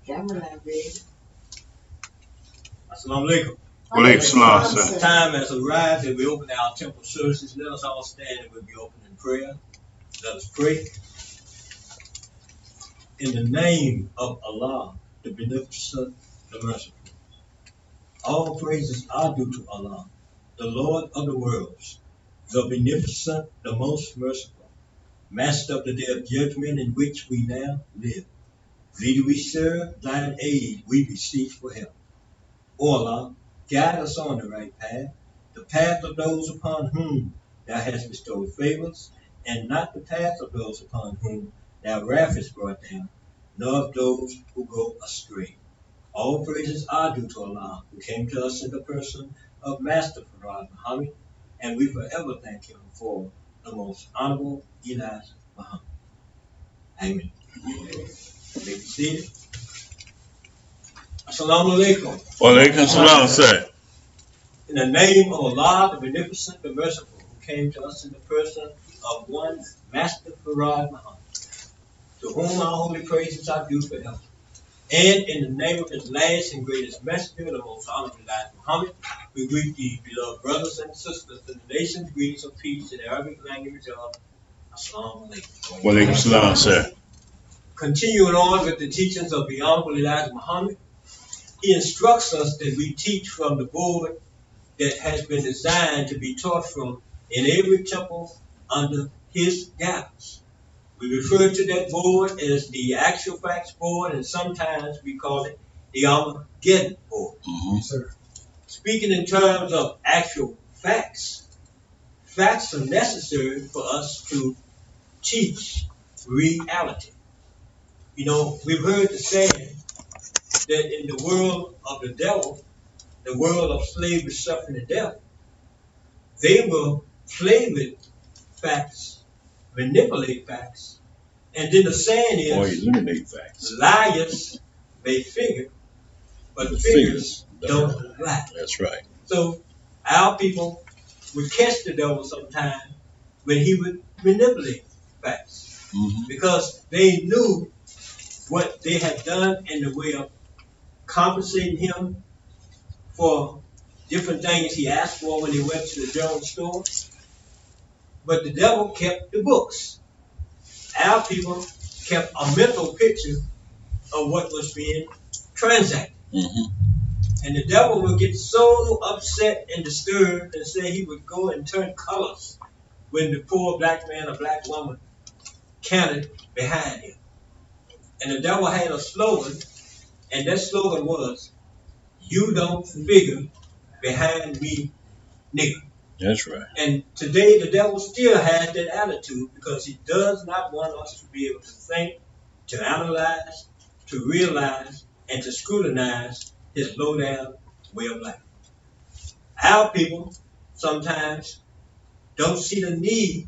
Assalamu alaikum. Walaikum salam, sir. Time has arrived that we open our temple services. Let us all stand and we'll be open in prayer. Let us pray. In the name of Allah, the Beneficent, the Merciful. All praises are due to Allah, the Lord of the worlds, the Beneficent, the Most Merciful, Master of the Day of Judgment in which we now live. Thee do we serve, thine aid we beseech for help. O Allah, guide us on the right path, the path of those upon whom thou hast bestowed favors, and not the path of those upon whom thy wrath is brought down, nor of those who go astray. All praises are due to Allah, who came to us in the person of Master Farad Muhammad, and we forever thank him for the most honorable Elijah Muhammad. Amen. May be seated. Assalamu alaikum. Walaikum salam, sir. In the name of Allah, the Beneficent, the Merciful, who came to us in the person of one Master Farad Muhammad, to whom our holy praises are due forever. And in the name of his last and greatest messenger, the most honorable Elijah Muhammad, we greet thee, beloved brothers and sisters, in the nation's greetings of peace in the Arabic language of Assalamu alaikum. Walaikum salam, sir. Continuing on with the teachings of the honorable Elijah Muhammad, he instructs us that we teach from the board that has been designed to be taught from in every temple under his guidance. We refer to that board as the Actual Facts Board, and sometimes we call it the Armageddon Board. Mm-hmm. Speaking in terms of actual facts, facts are necessary for us to teach reality. You know, we've heard the saying that in the world of the devil, the world of slavery, suffering, and death, they will play with facts, manipulate facts, and then the saying is, or eliminate facts. Liars may figure, but the figures don't lie. That's right. So our people would catch the devil sometime when he would manipulate facts, because they knew what they had done in the way of compensating him for different things he asked for when he went to the general store. But the devil kept the books. Our people kept a mental picture of what was being transacted. And the devil would get so upset and disturbed and say he would go and turn colors when the poor black man or black woman counted behind him. And the devil had a slogan, and that slogan was, "You don't figure behind me, nigga." That's right. And today the devil still has that attitude, because he does not want us to be able to think, to analyze, to realize, and to scrutinize his low-down way of life. Our people sometimes don't see the need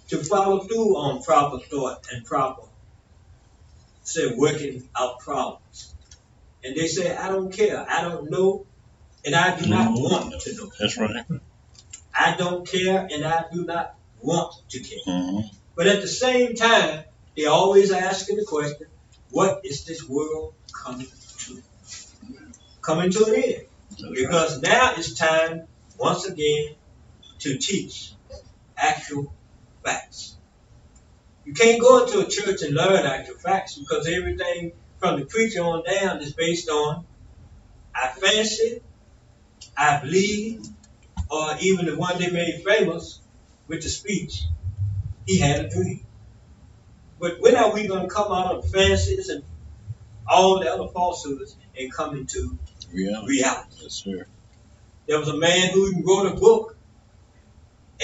to follow through on proper thought and proper, say, working out problems. And they say, I don't care, I don't know, and I do not want to know. That's right. I don't care, and I do not want to care. But at the same time, they're always asking the question, what is this world coming to? Coming to an end. Because now it's time, once again, to teach actual facts. You can't go into a church and learn actual facts, because everything from the preacher on down is based on I fancy, I believe, or even the one they made famous with the speech, he had a dream. But when are we going to come out of fancies and all the other falsehoods and come into reality? Yes, sir. There was a man who even wrote a book,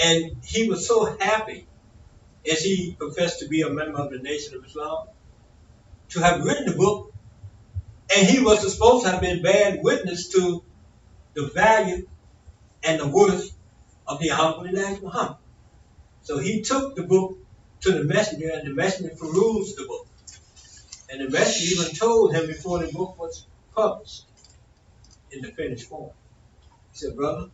and he was so happy, as he professed to be a member of the Nation of Islam, to have written the book, and he was supposed to have been bearing witness to the value and the worth of the Honorable Elijah Muhammad. So he took the book to the messenger, and the messenger perused the book. And the messenger even told him before the book was published in the finished form. He said, brother,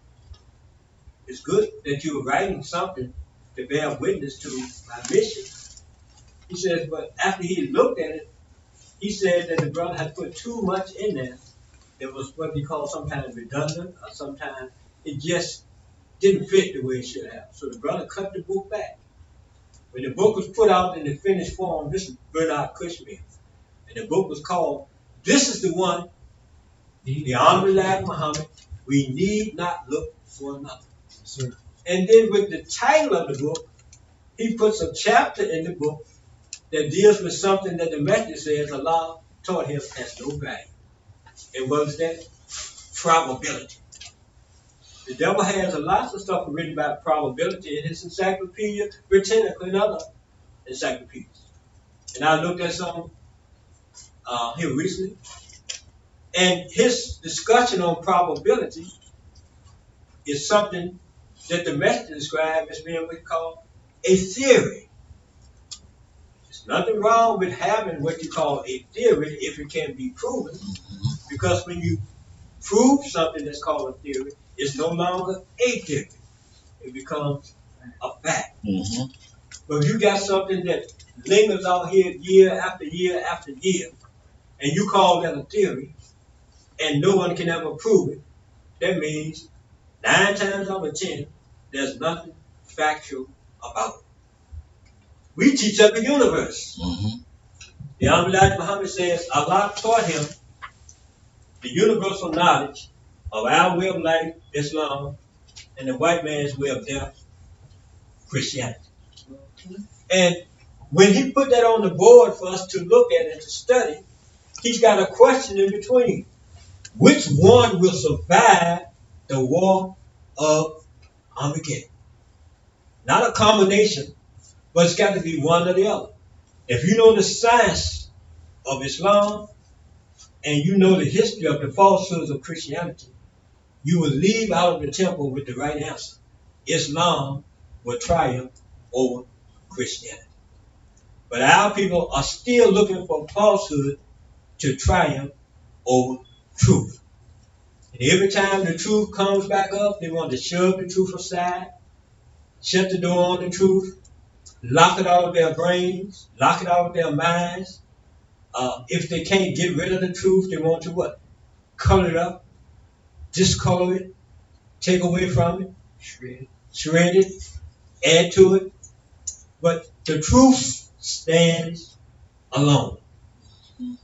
it's good that you are writing something to bear witness to my mission. He says, but after he looked at it, he said that the brother had put too much in there. That was what we call sometimes redundant, or sometimes it just didn't fit the way it should have. So the brother cut the book back. When the book was put out in the finished form, this is Bernard Cushman, and the book was called "This is the One, the Honorable Elijah Muhammad. We need not look for another." Sir. And then with the title of the book, he puts a chapter in the book that deals with something that the message says Allah taught him has no value. And what is that? Probability. The devil has a lot of stuff written about probability in his encyclopedia, Britannica, and other encyclopedias. And I looked at some here recently, and his discussion on probability is something that the message described as being what we call a theory. There's nothing wrong with having what you call a theory if it can be proven, because when you prove something that's called a theory, it's no longer a theory. It becomes a fact. But if you got something that lingers out here year after year after year, and you call that a theory, and no one can ever prove it, that means 9 times out of 10, there's nothing factual about it. We teach up the universe. The Honorable Elijah Muhammad says Allah taught him the universal knowledge of our way of life, Islam, and the white man's way of death, Christianity. And when he put that on the board for us to look at and to study, he's got a question in between. Which one will survive the war of Armageddon? Not a combination, but it's got to be one or the other. If you know the science of Islam and you know the history of the falsehoods of Christianity, you will leave out of the temple with the right answer. Islam will triumph over Christianity. But our people are still looking for falsehood to triumph over truth. And every time the truth comes back up, they want to shove the truth aside, shut the door on the truth, lock it out of their brains, lock it out of their minds. If they can't get rid of the truth, they want to what? Color it up, discolor it, take away from it, shred it, add to it. But the truth stands alone.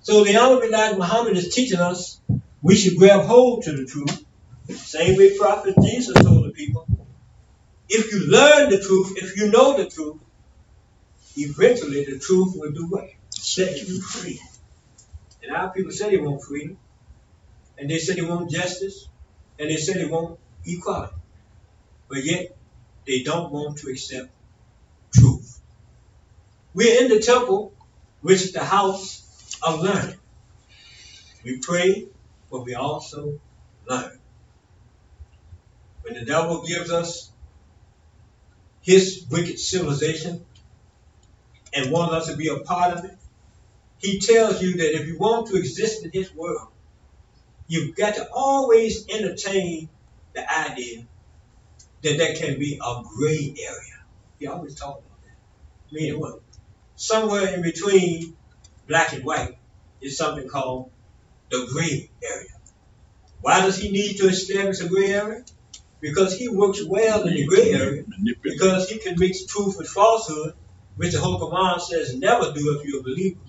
So the Honorable Elijah Muhammad is teaching us we should grab hold to the truth. Same way Prophet Jesus told the people. If you learn the truth, if you know the truth, eventually the truth will do what? Set you free. And our people say they want freedom. And they say they want justice. And they say they want equality. But yet, they don't want to accept truth. We're in the temple, which is the house of learning. We pray, but we also learn. When the devil gives us his wicked civilization and wants us to be a part of it, he tells you that if you want to exist in his world, you've got to always entertain the idea that there can be a gray area. He always talks about that. Meaning what? Somewhere in between black and white is something called the gray area. Why does he need to establish a gray area? Because he works well in the gray area, because he can mix truth with falsehood, which the Holy Quran says never do if you're a believer.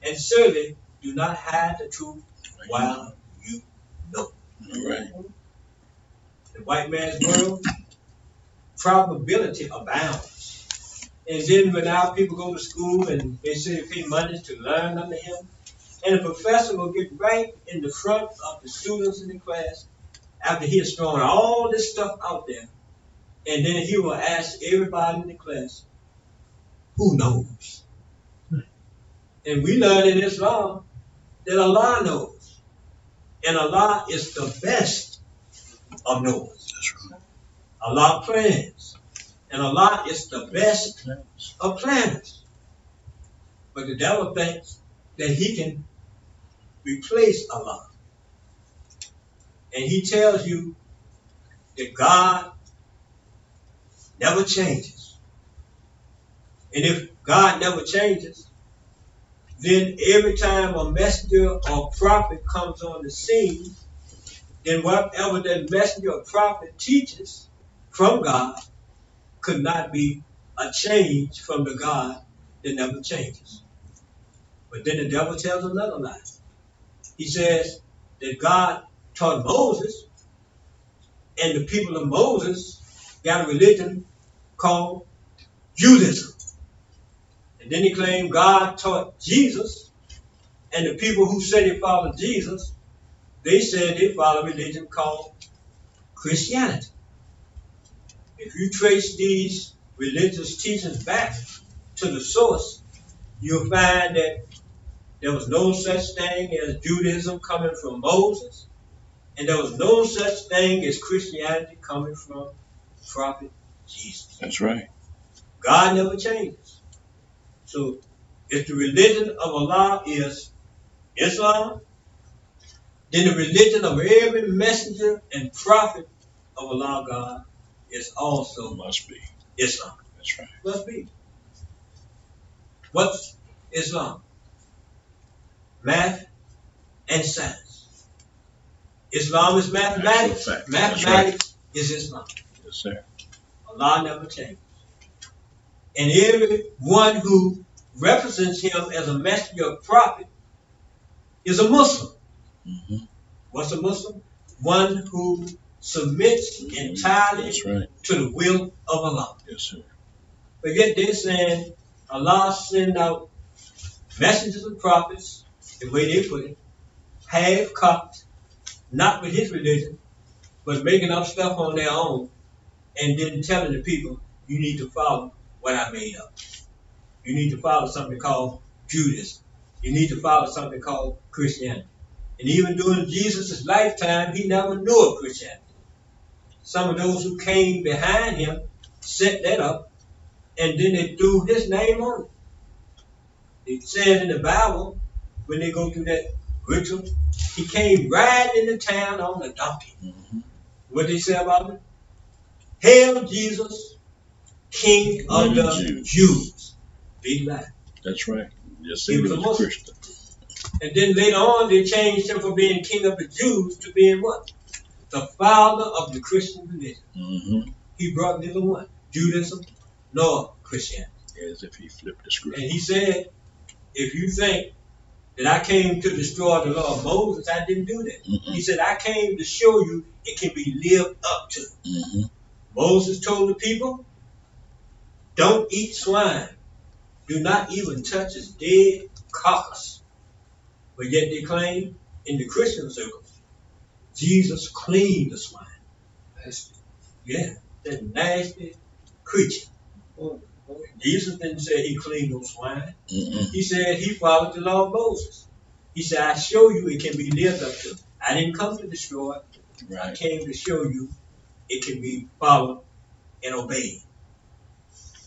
And certainly do not hide the truth while you know. The white man's world, probability abounds. And then when our people go to school and they say they pay money to learn under him, and the professor will get right in the front of the students in the class after he has thrown all this stuff out there, and then he will ask everybody in the class, who knows? And we learn in Islam that Allah knows. And Allah is the best of knowers. Allah plans. And Allah is the best of planners. But the devil thinks that he can replace Allah. And he tells you that God never changes. And if God never changes, then every time a messenger or prophet comes on the scene, then whatever that messenger or prophet teaches from God could not be a change from the God that never changes. But then the devil tells another lie. He says that God taught Moses, and the people of Moses got a religion called Judaism. And then he claimed God taught Jesus, and the people who said they followed Jesus, they said they follow a religion called Christianity. If you trace these religious teachings back to the source, you'll find that there was no such thing as Judaism coming from Moses, and there was no such thing as Christianity coming from Prophet Jesus. That's right. God never changes. So if the religion of Allah is Islam, then the religion of every messenger and prophet of Allah God is also Must be. Islam. That's right. Must be. What's Islam? Math and science. Islam is mathematics. Mathematics is Islam. Yes, sir. Allah never changes. And everyone who represents him as a messenger or prophet is a Muslim. Mm-hmm. What's a Muslim? One who submits entirely to the will of Allah. Yes, sir. But yet they're saying Allah sent out messengers and prophets, the way they put it, half-cocked, not with his religion, but making up stuff on their own, and then telling the people, you need to follow what I made up. You need to follow something called Judaism. You need to follow something called Christianity. And even during Jesus' lifetime, he never knew of Christianity. Some of those who came behind him set that up, and then they threw his name on it. It says in the Bible, when they go through that ritual, he came riding into town on a donkey. Mm-hmm. What did they say about him? Hail Jesus, King of the Jews. Big lie. That's right. Yes, he was a Muslim. Christian. And then later on, they changed him from being King of the Jews to being what? The father of the Christian religion. Mm-hmm. He brought neither one, Judaism nor Christianity. As if he flipped the script. And he said, if you think that I came to destroy the law of Moses, I didn't do that. Mm-hmm. He said, I came to show you it can be lived up to. Mm-hmm. Moses told the people, don't eat swine. Do not even touch his dead carcass. But yet they claim in the Christian circles, Jesus cleaned the swine. Yeah, that nasty creature. Jesus didn't say he cleaned no swine. Mm-mm. He said he followed the law of Moses. He said, I show you it can be lived up to. I didn't come to destroy it. Right. I came to show you it can be followed and obeyed.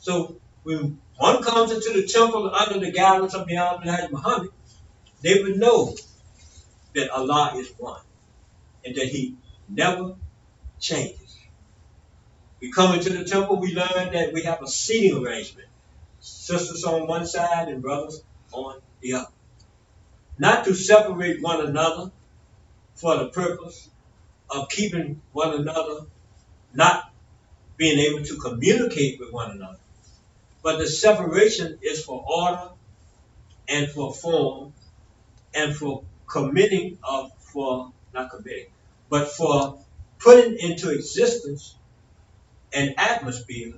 So when one comes into the temple under the guidance of Muhammad, they would know that Allah is one and that he never changes. We come into the temple, we learn that we have a seating arrangement. Sisters on one side and brothers on the other. Not to separate one another for the purpose of keeping one another, not being able to communicate with one another. But the separation is for order and for form and for for putting into existence an atmosphere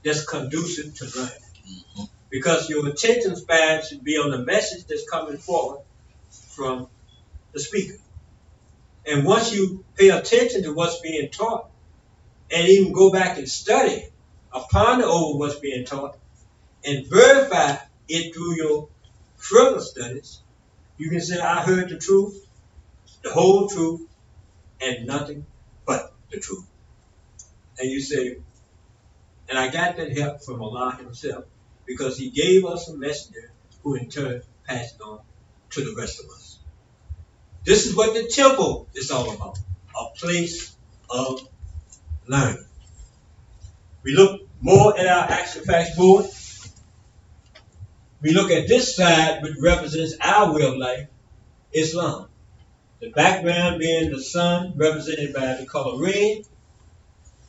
that's conducive to learning. Mm-hmm. Because your attention span should be on the message that's coming forward from the speaker. And once you pay attention to what's being taught and even go back and study, ponder over what's being taught and verify it through your further studies, you can say, I heard the truth, the whole truth, and nothing but the truth. And you say, and I got that help from Allah himself because he gave us a messenger who in turn passed it on to the rest of us. This is what the temple is all about, a place of learning. We look more at our action facts board. We look at this side, which represents our way of life, Islam. The background being the sun, represented by the color red,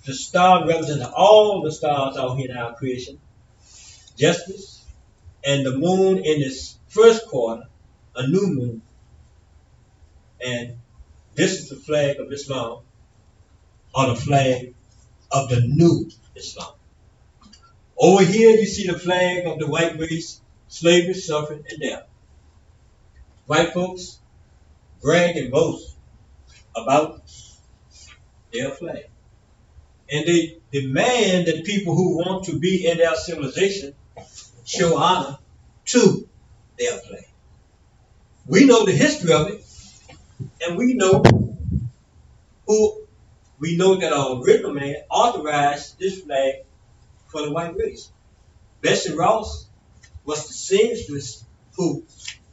the star representing all the stars out here in our creation, justice, and the moon in its first quarter, a new moon. And this is the flag of Islam, or the flag of the new Islam. Over here you see the flag of the white race, slavery, suffering, and death. White folks brag and boast about their flag. And they demand that people who want to be in their civilization show honor to their flag. We know the history of it, and we know that our original man authorized this flag for the white race. Bessie Ross was the seamstress who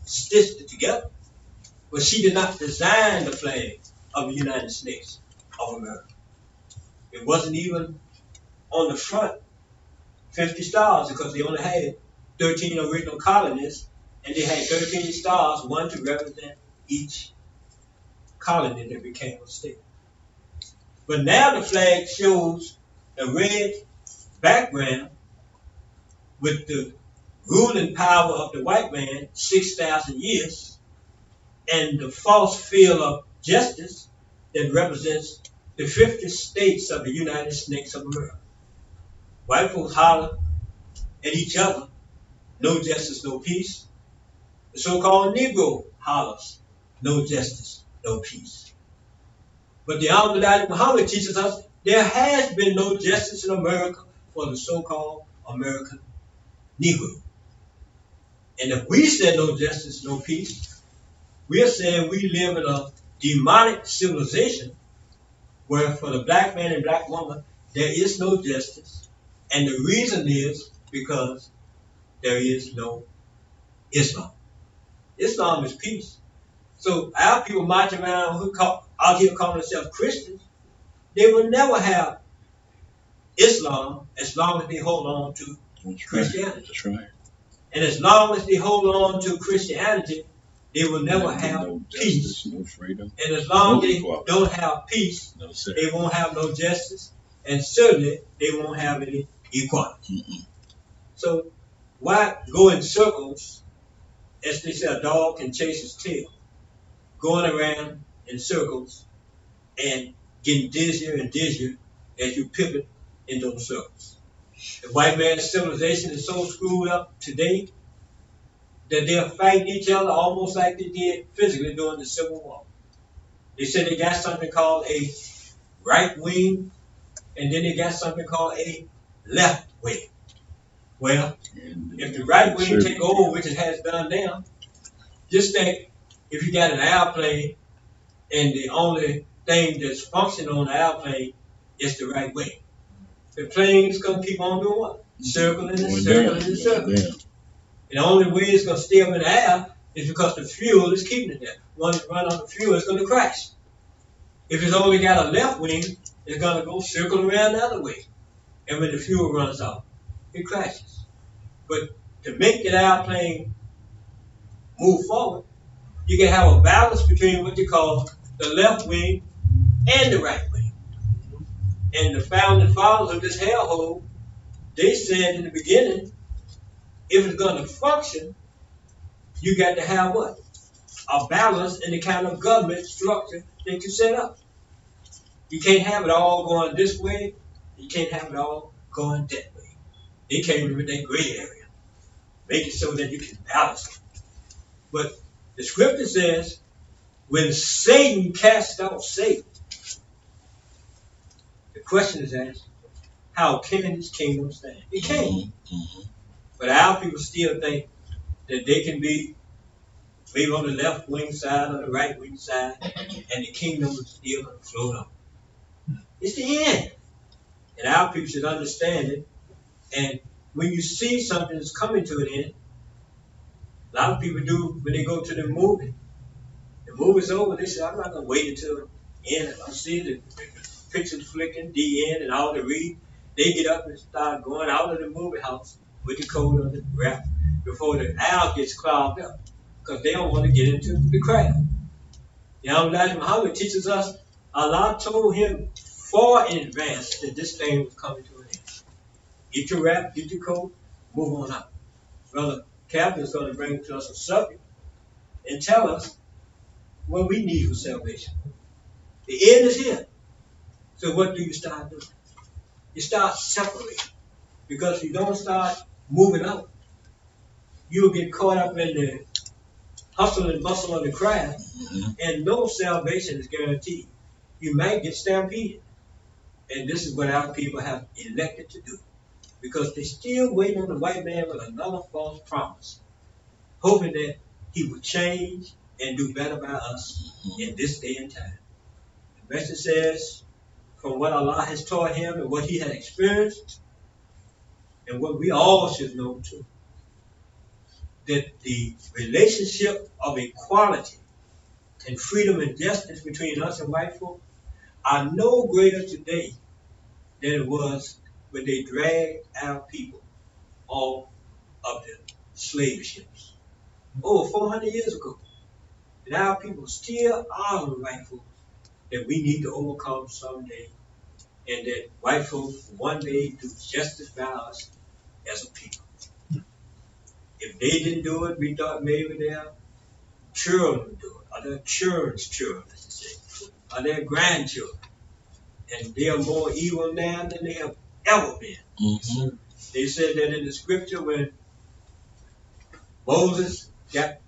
stitched it together, but she did not design the flag of the United States of America. It wasn't even on the front 50 stars because they only had 13 original colonies, and they had 13 stars, one to represent each colony that became a state. But now the flag shows a red background with the ruling power of the white man 6,000 years, and the false feel of justice that represents the 50 states of the United States of America. White folks holler at each other, no justice, no peace. The so-called Negro hollers, no justice, no peace. But the Honorable Muhammad teaches us there has been no justice in America for the so-called American Negro. And if we say no justice, no peace, we are saying we live in a demonic civilization where for the black man and black woman, there is no justice. And the reason is because there is no Islam. Islam is peace. So our people marching around out here calling themselves Christians, they will never have Islam as long as they hold on to Christianity. That's right. And as long as they hold on to Christianity, they will never have no peace. Justice, no freedom. And as long as they equality. don't have peace, No, sir. they won't have no justice. And certainly they won't have any equality. Mm-mm. So why go in circles, as they say, a dog can chase his tail, going around in circles and getting dizzier and dizzier as you pivot in those circles. The white man's civilization is so screwed up today that they're fighting each other almost like they did physically during the Civil War. They said they got something called a right wing, and then they got something called a left wing. Well, if the right wing take over, which it has done now, just think if you got an airplane and the only thing that's functioning on the airplane is the right wing. The plane's gonna keep on doing what? Circling and circling and circling. And the only way it's gonna stay up in the air is because the fuel is keeping it there. Once it runs out of fuel, it's gonna crash. If it's only got a left wing, it's gonna go circle around the other way. And when the fuel runs out, it crashes. But to make that airplane move forward, you can have a balance between what you call the left wing and the right wing. And the founding fathers of this hellhole, they said in the beginning, if it's going to function, you got to have what? A balance in the kind of government structure that you set up. You can't have it all going this way. You can't have it all going that way. They came with that gray area. Make it so that you can balance it. But the scripture says, when Satan cast out Satan, the question is asked, how can his kingdom stand? It can't. Mm-hmm. But our people still think that they can be maybe on the left wing side or the right wing side, and the kingdom is still going to float on. It's the end. And our people should understand it. And when you see something that's coming to an end, a lot of people do when they go to the movie. The movie's over, they say, I'm not going to wait until the end. I see the pictures flicking, the end, and all the read. They get up and start going out of the movie house with the coat on the wrap, before the aisle gets clogged up, because they don't want to get into the crowd. Elijah Muhammad teaches us Allah told him far in advance that this thing was coming to an end. Get your wrap, get your coat, move on out. Brother Captain is going to bring to us a subject and tell us what we need for salvation. The end is here. So what do you start doing? You start separating. Because if you don't start moving out, you'll get caught up in the hustle and bustle of the crowd, and no salvation is guaranteed. You might get stampeded. And this is what our people have elected to do. Because they're still waiting on the white man with another false promise, hoping that he will change and do better by us in this day and time. The message says, from what Allah has taught him and what he had experienced, and what we all should know too, that the relationship of equality and freedom and justice between us and white folk are no greater today than it was when they dragged our people off of the slave ships over 400 years ago. And our people still are the white folks that we need to overcome someday, and that white folks one day do justice by us as a people. If they didn't do it, we thought maybe their children would do it, or their children's children, as they say, or their grandchildren. And they are more evil now than they have ever been. They said that in the scripture when Moses got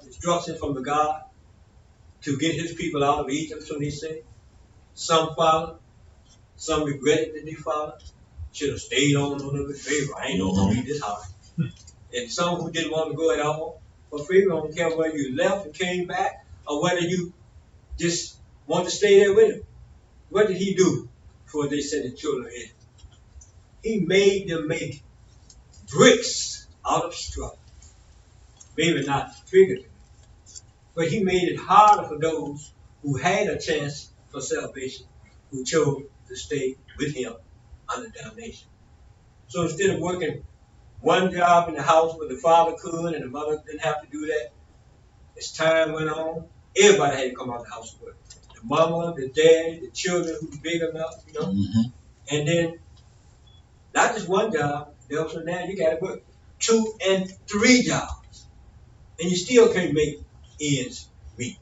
instruction from the God to get his people out of Egypt, so they say, some followed, some regretted that they followed, should have stayed on with Pharaoh. I ain't gonna be this hard. And some who didn't want to go at all, but Pharaoh don't care whether you left and came back or whether you just want to stay there with him. What did he do before they sent the children in? He made them make bricks out of straw. Maybe not figuratively, but he made it harder for those who had a chance for salvation, who chose to stay with him under damnation. So instead of working one job in the house where the father could and the mother didn't have to do that, as time went on, everybody had to come out of the house to work. The mama, the daddy, the children who were big enough, And then not just one job, so now you got to work 2 and 3 jobs. And you still can't make ends meet.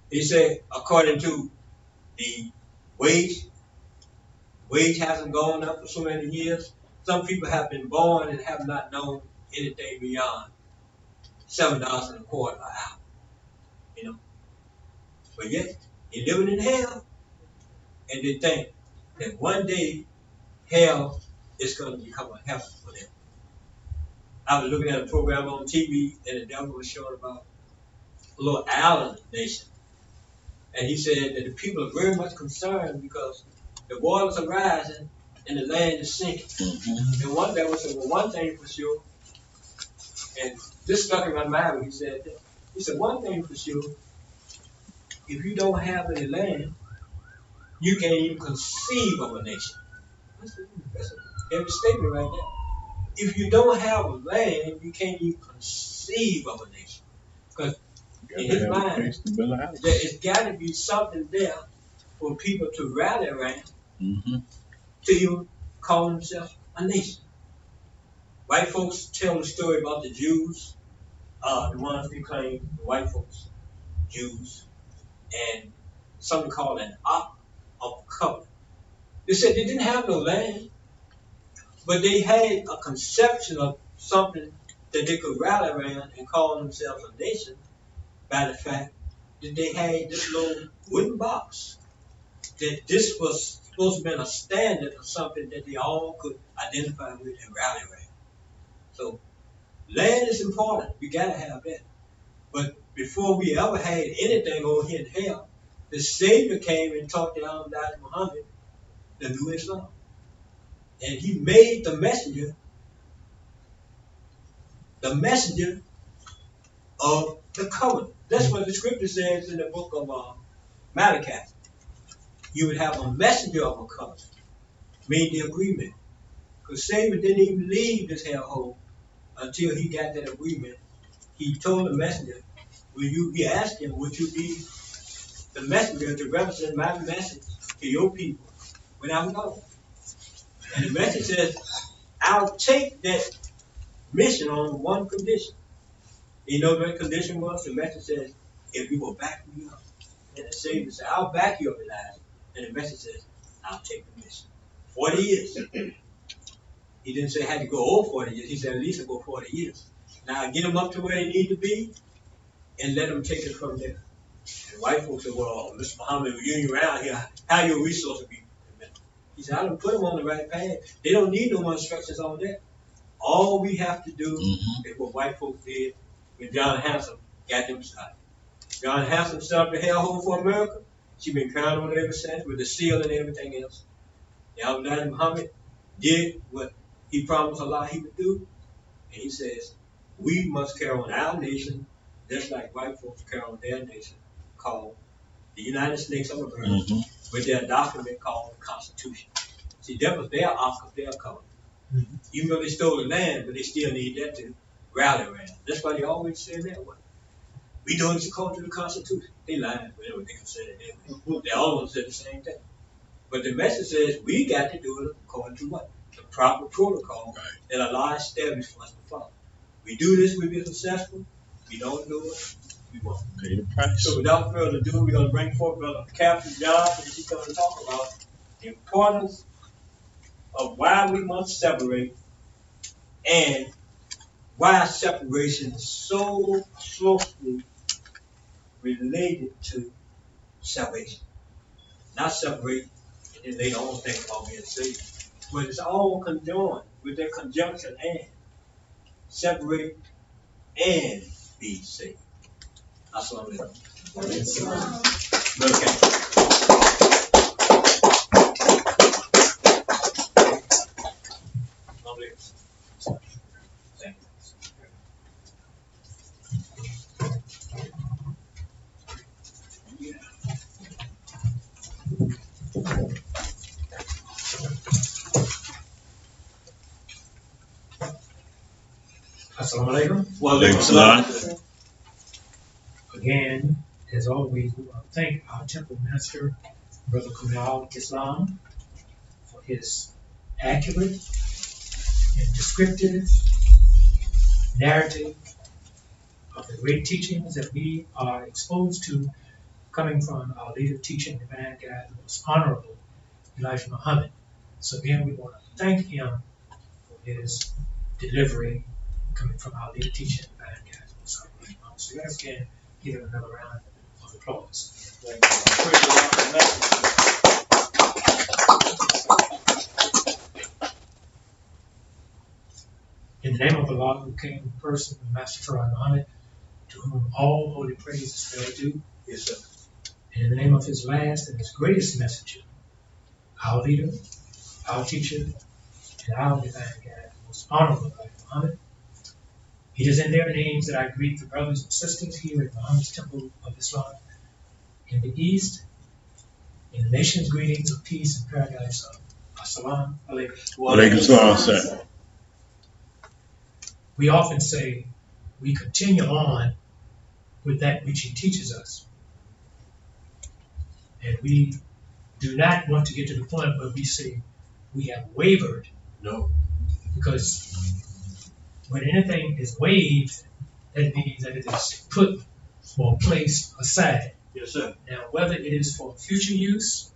He said, according to the wage hasn't gone up for so many years. Some people have been born and have not known anything beyond $7.25 an hour. But yet, they're living in hell. And they think that one day hell is going to become a heaven for them. I was looking at a program on TV, and the devil was showing about a little island nation. And he said that the people are very much concerned because the waters are rising and the land is sinking. And one day was said, well, one thing for sure, and this stuck in my mind when he said that. He said, one thing for sure, if you don't have any land, you can't even conceive of a nation. That's a heavy statement right there. If you don't have a land, you can't even conceive of a nation. Because in his mind, it's got to be something there for people to rally around to even call themselves a nation. White folks tell the story about the Jews, the ones they claim, the white folks, Jews, and something called an Ark of Covenant. They said they didn't have no land, but they had a conception of something that they could rally around and call themselves a nation by the fact that they had this little wooden box, that this was supposed to be a standard of something that they all could identify with and rally around. So land is important. We got to have that. But before we ever had anything over here in hell, the Savior came and taught the Elijah Muhammad the new Islam. And he made the messenger of the covenant. That's what the scripture says in the book of Malachi. You would have a messenger of a covenant, made the agreement. Because Savior didn't even leave this hellhole until he got that agreement. He told the messenger, he asked him, would you be the messenger to represent my message to your people when I'm gone? And the message says, I'll take that mission on one condition. You know what that condition was? The message says, if you will back me up. And the Savior said, I'll back you up, Elijah. And the message says, I'll take the mission. 40 years. He didn't say I had to go over 40 years. He said at least I'll go 40 years. Now get them up to where they need to be and let them take it from there. And white folks said, well, Mr. Muhammad, you ain't around here. How your resources be? He said, I don't put them on the right path. They don't need no more instructions on that. All we have to do is what white folks did when John Hanson got them started. John Hanson started the hellhole for America. She been crying on it ever since with the seal and everything else. Now Muhammad did what he promised Allah he would do. And he says, we must carry on our nation just like white folks carry on their nation called the United States of America with their document called the Constitution. See, that was their ark of their covenant. Even though they stole the land, but they still need that to rally around. That's why they always say that way. We doing this according to the Constitution. They lying, whatever they can say it anyway. They all said the same thing. But the message says we got to do it according to what? The proper protocol that Allah established for us to follow. We do this, we be successful. We don't do it, we won't. Pay the price. So without further ado, we're going to bring forth Brother Captain John, and he's going to talk about the importance of why we must separate and why separation is so closely related to salvation. Not separate and then later on think about being saved. But it's all conjoined with their conjunction and separate and be saved. Assalamu alaikum. Brother Captain. Assalamu alaikum. Walaikum salam. Again, as always, we want to thank our temple minister, Brother Kamau Islam, for his accurate and descriptive narrative of the great teachings that we are exposed to coming from our leader teaching, the man guide, the most honorable Elijah Muhammad. So again, we want to thank him for his delivery coming from our leader teaching, the man guide, the most honorable Imam. So you guys can give him another round of applause. In the name of Allah, who came in person, the Master Farah Muhammad, to whom all holy praise is fair due. Yes, sir. And in the name of his last and his greatest messenger, our leader, our teacher, and our divine guide, the most honorable Elijah Muhammad. It is in their names that I greet the brothers and sisters here at Muhammad's Temple of Islam in the East, in the nation's greetings of peace and paradise of Assalamu alaikum. Walaikum salam, sir. We often say we continue on with that which he teaches us. And we do not want to get to the point where we say we have wavered. No. Because when anything is waived, that means that it is put or placed aside. Yes, sir. Now, whether it is for future use,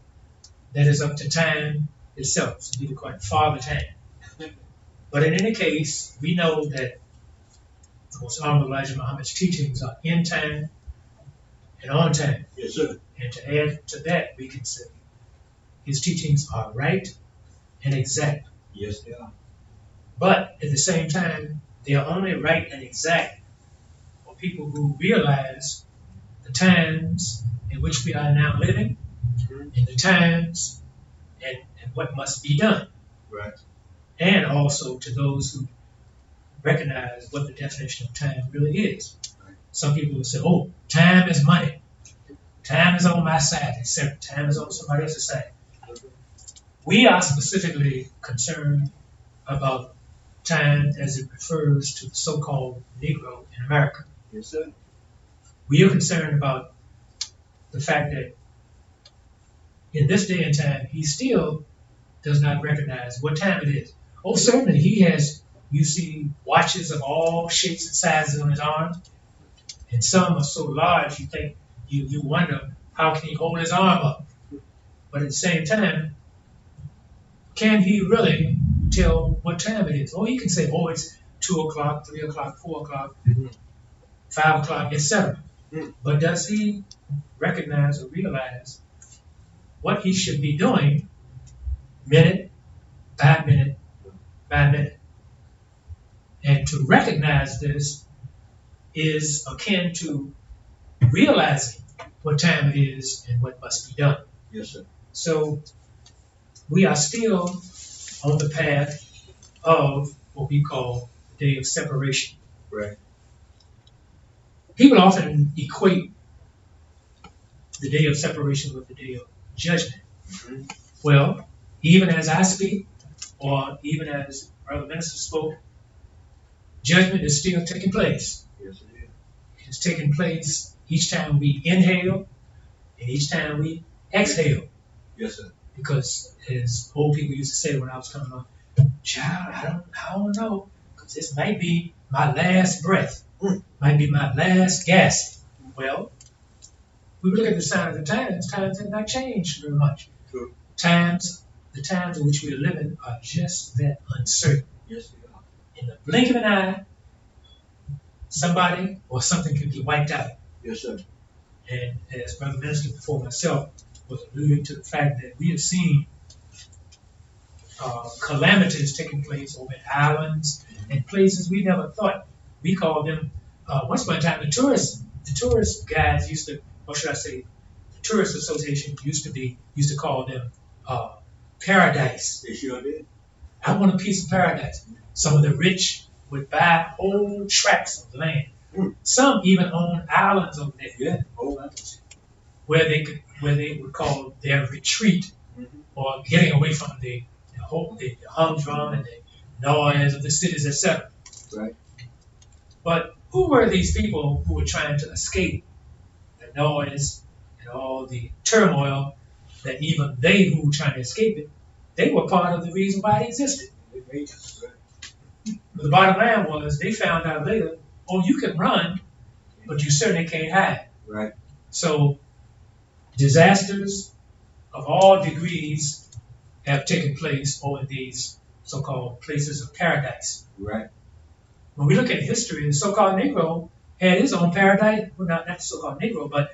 that is up to time itself. So either quite Father Time. But in any case, we know that the most honorable Elijah Muhammad's teachings are in time and on time. Yes, sir. And to add to that, we can say his teachings are right and exact. Yes, they are. But at the same time, they are only right and exact for people who realize the times in which we are now living, and the times and what must be done. Right. And also to those who recognize what the definition of time really is. Right. Some people will say, oh, time is money. Time is on my side, except time is on somebody else's side. We are specifically concerned about oftentimes as it refers to the so-called Negro in America. Yes, sir. We are concerned about the fact that in this day and time, he still does not recognize what time it is. Oh, certainly he has, you see, watches of all shapes and sizes on his arm, and some are so large you think, you wonder, how can he hold his arm up? But at the same time, can he really tell what time it is? Oh, he can say, oh, it's 2 o'clock, 3 o'clock, 4 o'clock, 5 o'clock, etc. But does he recognize or realize what he should be doing minute by minute by minute? And to recognize this is akin to realizing what time it is and what must be done. Yes, sir. So we are still on the path of what we call the day of separation. Right. People often equate the day of separation with the day of judgment. Mm-hmm. Well, even as I speak, or even as Brother Minister spoke, judgment is still taking place. Yes, it is. It is taking place each time we inhale and each time we exhale. Yes, sir. Because as old people used to say when I was coming on, child, I don't know, because this might be my last breath, might be my last gasp. Well, we look at the sign of the times have not changed very much. True. The times in which we are living are just that uncertain. Yes, they are. In the blink of an eye, somebody or something can be wiped out. Yes, sir. And as Brother Minister before myself was alluding to the fact that we have seen calamities taking place over islands and places we never thought. We called them, once upon a time, the tourist guides used to, or should I say, the Tourist Association used to call them paradise. They sure did. I want a piece of paradise. Some of the rich would buy whole tracts of land. Some even own islands over there. Yeah. Oh, that's Where they would call their retreat, or getting away from the humdrum and the noise of the cities, etc. right. But who were these people who were trying to escape the noise and all the turmoil that even they who were trying to escape it, they were part of the reason why it existed. Right. But the bottom line was they found out later, oh, you can run, but you certainly can't hide. Right. So disasters of all degrees have taken place over these so-called places of paradise. Right. When we look at history, the so-called Negro had his own paradise. Well, not the so-called Negro, but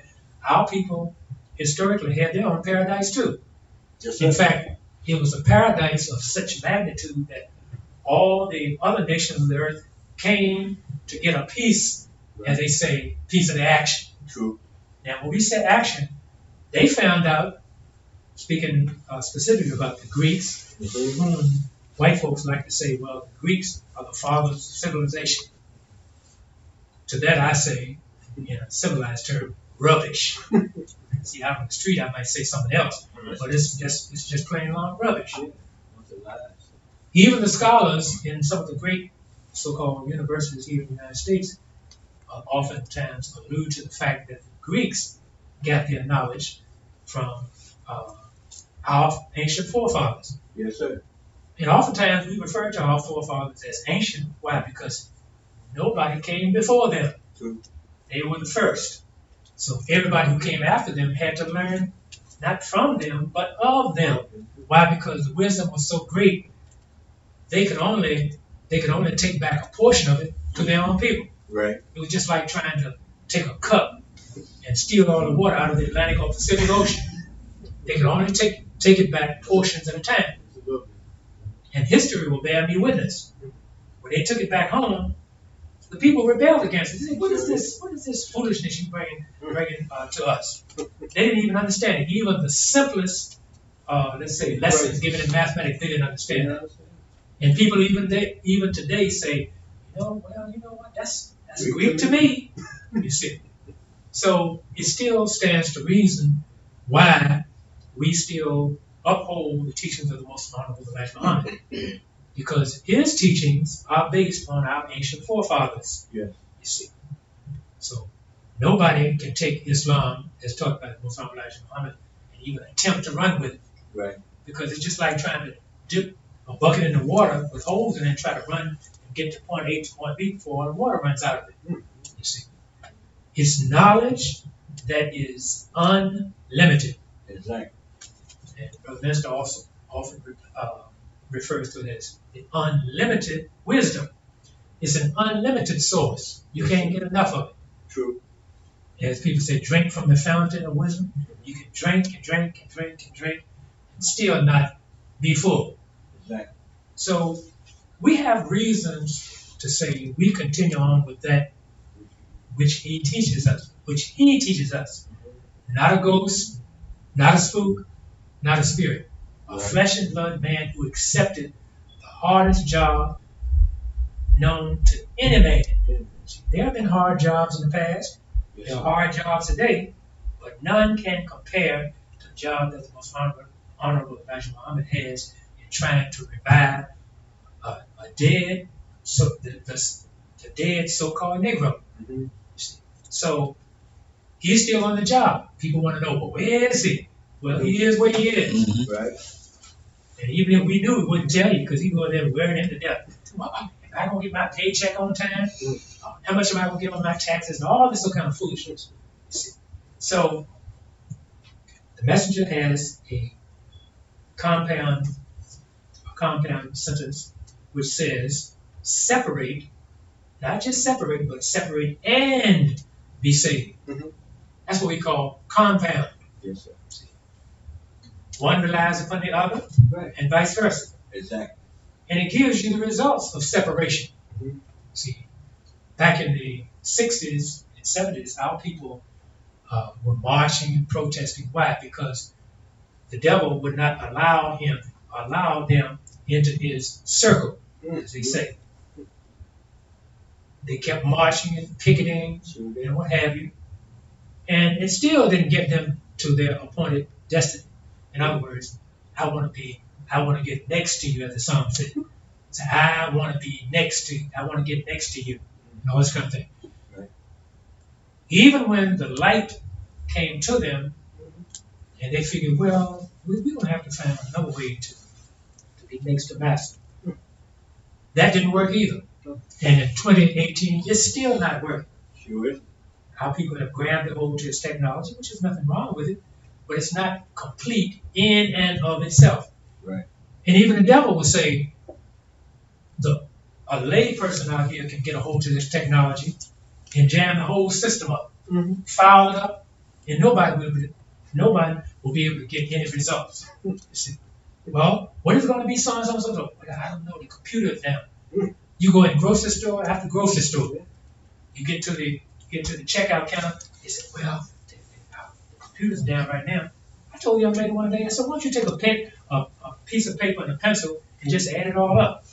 our people historically had their own paradise too. Yes, In fact, it was a paradise of such magnitude that all the other nations of the earth came to get a piece, as they say, piece of the action. True. Now, when we say action, they found out, speaking specifically about the Greeks, whom white folks like to say, well, the Greeks are the fathers of civilization. To that I say, in a civilized term, rubbish. See, out on the street I might say something else, but it's just plain old rubbish. Even the scholars in some of the great so-called universities here in the United States oftentimes allude to the fact that the Greeks got their knowledge from our ancient forefathers. Yes, sir. And oftentimes we refer to our forefathers as ancient. Why? Because nobody came before them. True. They were the first. So everybody who came after them had to learn not from them, but of them. Why? Because the wisdom was so great, they could only take back a portion of it to their own people. Right. It was just like trying to take a cup and steal all the water out of the Atlantic or Pacific Ocean. They could only take it back portions at a time. And history will bear me witness. When they took it back home, the people rebelled against it. They said, what is this? What is this foolishness you bringing to us? They didn't even understand it. Even the simplest, let's say, lessons given in mathematics, they didn't understand it. And people even today say, you know what? That's Greek to me. You see. So it still stands to reason why we still uphold the teachings of the most honorable Elijah Muhammad. because his teachings are based on our ancient forefathers. Yes. You see. So nobody can take Islam as taught by Elijah Muhammad and even attempt to run with it. Right. Because it's just like trying to dip a bucket in the water with holes in it and try to run and get to point A to point B before the water runs out of it. You see. It's knowledge that is unlimited. Exactly. And Brother Minister also often refers to it as the unlimited wisdom. It's an unlimited source. You can't get enough of it. True. As people say, drink from the fountain of wisdom. You can drink and drink and drink and drink and still not be full. Exactly. So we have reasons to say we continue on with that which he teaches us, Not a ghost, not a spook, not a spirit. A flesh and blood man who accepted the hardest job known to any man. There have been hard jobs in the past. There are hard jobs today, but none can compare to the job that the most honorable Elijah Muhammad has in trying to revive a dead, the dead so-called Negro. Mm-hmm. So he's still on the job. People want to know, well, where is he? Well, he is where he is. Mm-hmm. Right. And even if we knew, we wouldn't tell you because he go there wearing him to death. Well, am I going to get my paycheck on time? How much am I going to get on my taxes? And all this kind of foolishness. So the messenger has a compound sentence which says, separate, not just separate, but separate and be saved. Mm-hmm. That's what we call compound. Yes, sir. One relies upon the other, Right. and vice versa. Exactly. And it gives you the results of separation. Mm-hmm. See, back in the 60s and 70s, our people were marching and protesting. Why? Because the devil would not allow them into his circle, as they say. They kept marching and picketing and what have you. And it still didn't get them to their appointed destiny. In other words, I want to get next to you, as the song said. So I want to be next to you. I want to get next to you. And all this kind of thing. Right. Even when the light came to them, and they figured, well, we're going to have to find another way to be next to Master. That didn't work either. And in 2018, it's still not working. Sure is. Our people have grabbed a hold to this technology, which is nothing wrong with it, but it's not complete in and of itself. Right. And even the devil will say, a lay person out here can get a hold to this technology and jam the whole system up, foul it up, and nobody will be able to get any results. You see? Well, what is going to be so and so and so? Well, I don't know. The computer is down. You go in grocery store after grocery store. You get to the checkout counter. They say, well, the computer's down right now. I told a young lady one day, I said, why don't you take a piece of paper and a pencil and just add it all up.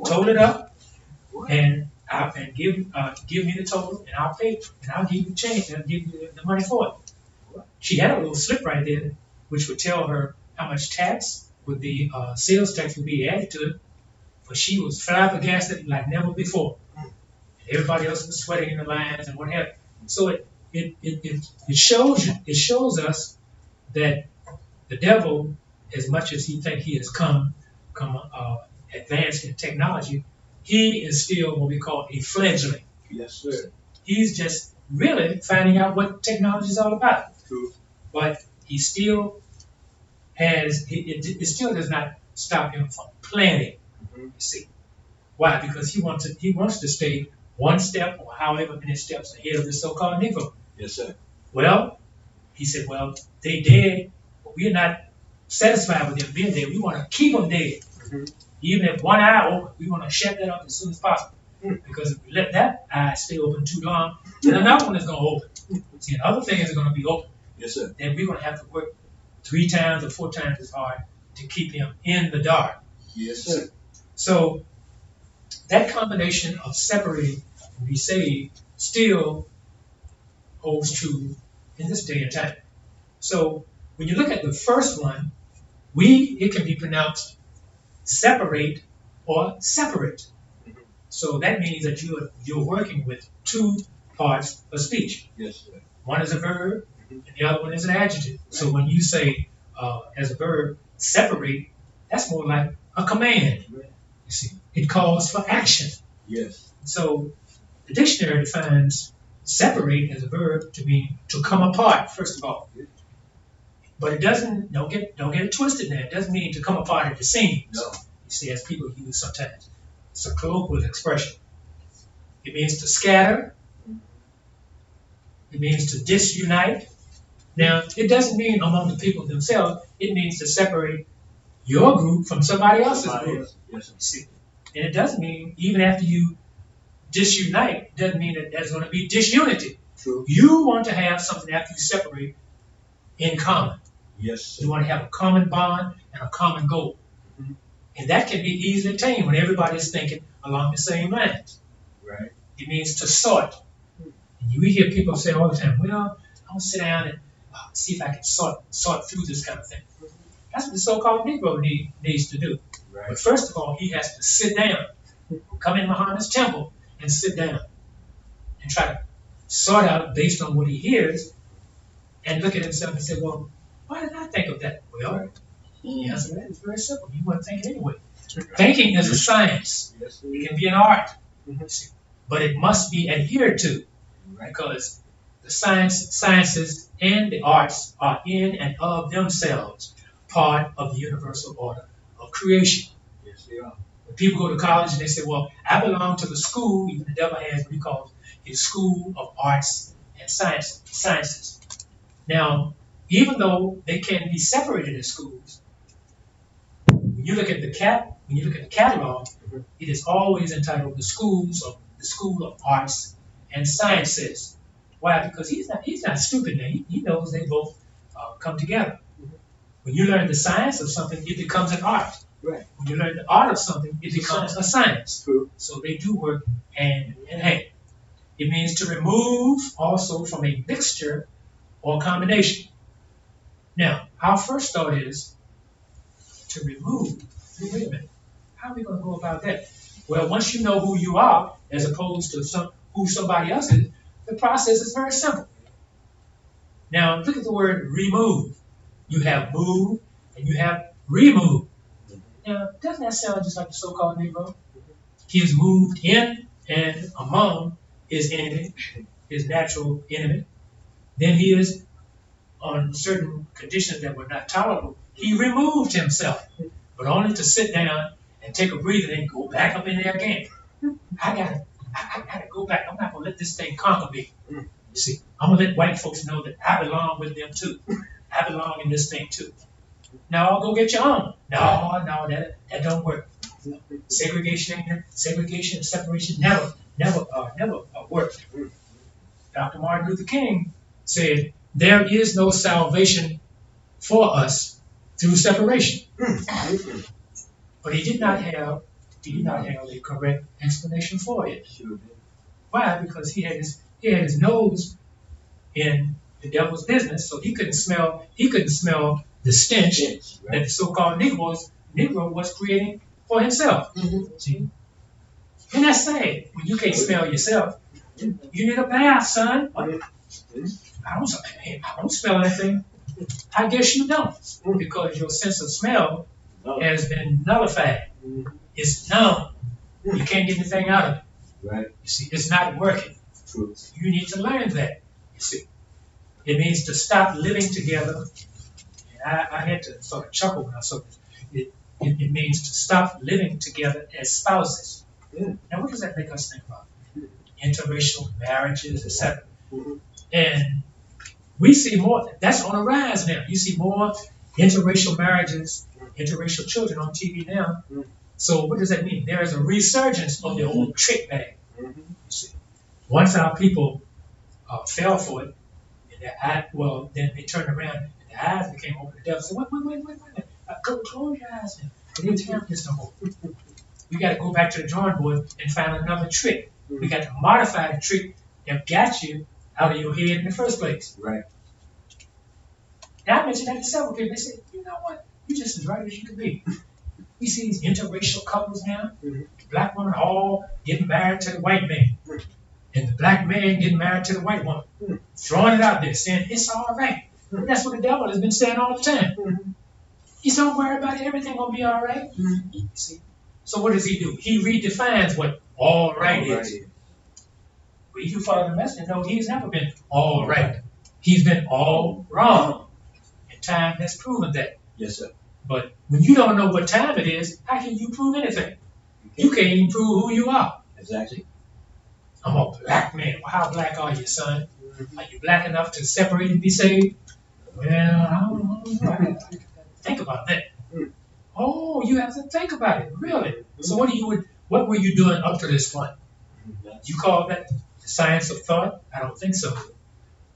Total it up, and give me the total, and I'll pay, and I'll give you the change, and I'll give you the money for it. She had a little slip right there, which would tell her how much tax would be, sales tax would be added to it, but she was flabbergasted like never before. Everybody else was sweating in the lines and what have you. So it shows us that the devil, as much as he thinks he has come advanced in technology, he is still what we call a fledgling. Yes, sir. He's just really finding out what technology is all about. True. But he still has, it still does not stop him from planning. You see. Why? Because he wants to stay one step or however many steps ahead of the so-called Negro. Yes, sir. Well, he said, well, they dead, but we're not satisfied with them being dead. We want to keep them dead. Even if one eye open, we want to shut that up as soon as possible. Because if we let that eye stay open too long, then another one is going to open. See, and other things are going to be open. Yes, sir. Then we're going to have to work 3 times or 4 times as hard to keep him in the dark. Yes, sir. So that combination of separating and be saved still holds true in this day and time. So when you look at the first one, it can be pronounced separate or separate. So that means that you're working with two parts of speech. Yes, sir. One is a verb, and the other one is an adjective. So when you say as a verb separate, that's more like a command. You see, it calls for action. Yes. So the dictionary defines separate as a verb to mean to come apart, first of all. But it doesn't, don't get it twisted now. It doesn't mean to come apart at the seams. No. You see, as people use sometimes. It's a colloquial expression. It means to scatter. It means to disunite. Now, it doesn't mean among the people themselves. It means to separate your group from somebody else's group. Yes, You see, and it doesn't mean even after you disunite, it doesn't mean that there's going to be disunity. True. You want to have something after you separate in common. Yes, sir. You want to have a common bond and a common goal. Mhm. And that can be easily attained when everybody's thinking along the same lines. Right. It means to sort. And we hear people say all the time, well, I'm going to sit down and see if I can sort through this kind of thing. That's what the so-called Negro needs to do. Right. But first of all, he has to sit down, come in Muhammad's temple and sit down and try to sort out based on what he hears and look at himself and say, well, why did I think of that? Well, the answer to that is very simple. You weren't thinking anyway. Thinking is a science. Yes, sir. It can be an art. Mhm. See, but it must be adhered to Right. because the sciences and the arts are in and of themselves part of the universal order of creation. Yes, they are. When people go to college and they say, well, I belong to the school, even the devil has what he calls his school of arts and sciences. Now, even though they can be separated as schools, when you look at the catalog, it is always entitled the School of Arts and Sciences. Why? Because he's not stupid now. He knows they both come together. When you learn the science of something, it becomes an art. Right. When you learn the art of something, it becomes a science. True. So they do work hand in hand. It means to remove also from a mixture or combination. Now, our first thought is to remove. Wait a minute. How are we going to go about that? Well, once you know who you are, as opposed to who somebody else is, the process is very simple. Now, look at the word remove. You have move and you have remove. Now, doesn't that sound just like the so-called Negro? He is moved in and among his enemy, his natural enemy. Then he is on certain conditions that were not tolerable. He removed himself, but only to sit down and take a breather and go back up in there again. I gotta go back. I'm not gonna let this thing conquer me. You see, I'm gonna let white folks know that I belong with them too. I belong in this thing too. Now I'll go get your own. No, that don't work. Segregation and separation never worked. Dr. Martin Luther King said, there is no salvation for us through separation. But he did not have a correct explanation for it. Why? Because he had his nose in the devil's business, so he couldn't smell the stench that the so-called Negro was creating for himself. See? And that's sad. When you can't smell yourself, you need a bath, son. I don't smell anything. I guess you don't, because your sense of smell has been nullified. It's numb. You can't get anything out of it. Right. You see, it's not working. True. You need to learn that. You see, it means to stop living together. And I had to sort of chuckle when I saw this. It means to stop living together as spouses. Now, what does that make us think about? Interracial marriages, etc. And we see more. That's on the rise now. You see more interracial marriages, interracial children on TV now. So what does that mean? There is a resurgence of the old trick bag. You see, once our people fell for it, and then they turned around and their eyes became open. The devil said, wait. Close your eyes now. We didn't have this no more. We got to go back to the drawing board and find another trick. We got to modify the trick that got you out of your head in the first place. Right. Now I mentioned that to several people. They said, you know what? You're just as right as you can be. We see these interracial couples now. The black woman all getting married to the white man. And the black man getting married to the white woman. Throwing it out there, saying it's all right. And that's what the devil has been saying all the time. He's don't worry about it, everything gonna be all right. You see? So what does he do? He redefines what all right is. But if you follow the message, no, he's never been all right. He's been all wrong. And time has proven that. Yes, sir. But when you don't know what time it is, how can you prove anything? You can't even prove who you are. Exactly. I'm a black man. Well, how black are you, son? Are you black enough to separate and be saved? Well, I don't know. Think about that. Oh, you have to think about it, really. So what were you doing up to this point? You call that the science of thought? I don't think so.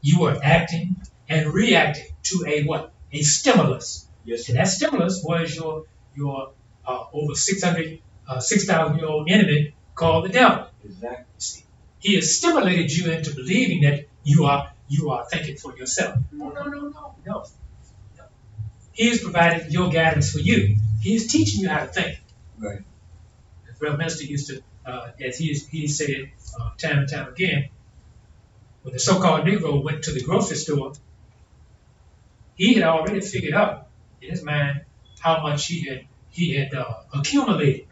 You were acting and reacting to a what? A stimulus. Yes, sir. And that stimulus was your over 6,000-year-old enemy called the devil. Exactly. See, he has stimulated you into believing that you are thinking for yourself. No. He has provided your guidance for you. He is teaching you how to think. Right. The Reverend Minister used to, as he said time and time again, when the so-called Negro went to the grocery store, he had already figured out in his mind how much he had accumulated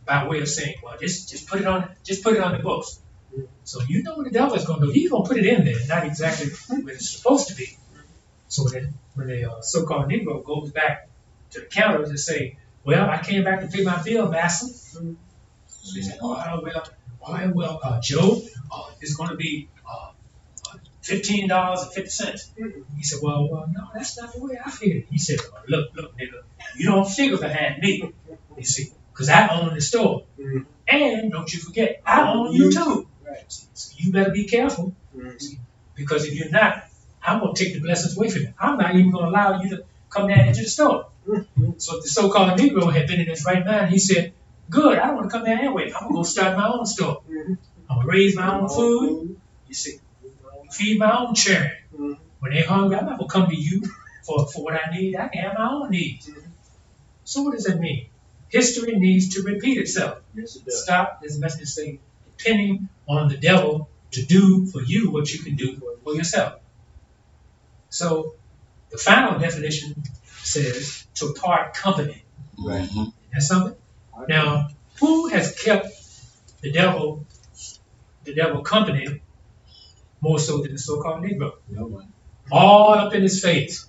by way of saying, well, just put it on the books. So you know what the devil is going to do. He's going to put it in there, not exactly where it's supposed to be. So when the so-called Negro goes back to the counters and say, well, I came back to pay my bill, master. So he said, well, Joe, it's going to be $15.50. He said, well, no, that's not the way I figured it. He said, look, nigga, you don't figure behind me, you see, because I own the store. And don't you forget, I own you too. Right. So you better be careful, see, because if you're not, I'm going to take the blessings away from you. I'm not even going to allow you to come down into the store. So if the so-called Negro had been in his right mind, he said, good, I don't want to come down anyway. I'm going to go start my own store. I'm going to raise my own food, you see, feed my own children. When they're hungry, I'm not going to come to you for what I need. I can have my own needs. So what does that mean? History needs to repeat itself. Yes, it does. Stop, as the message says, depending on the devil to do for you what you can do for yourself. So the final definition says to part company. Right. That's something. Now, who has kept the devil company more so than the so-called Negro? No one. All up in his face,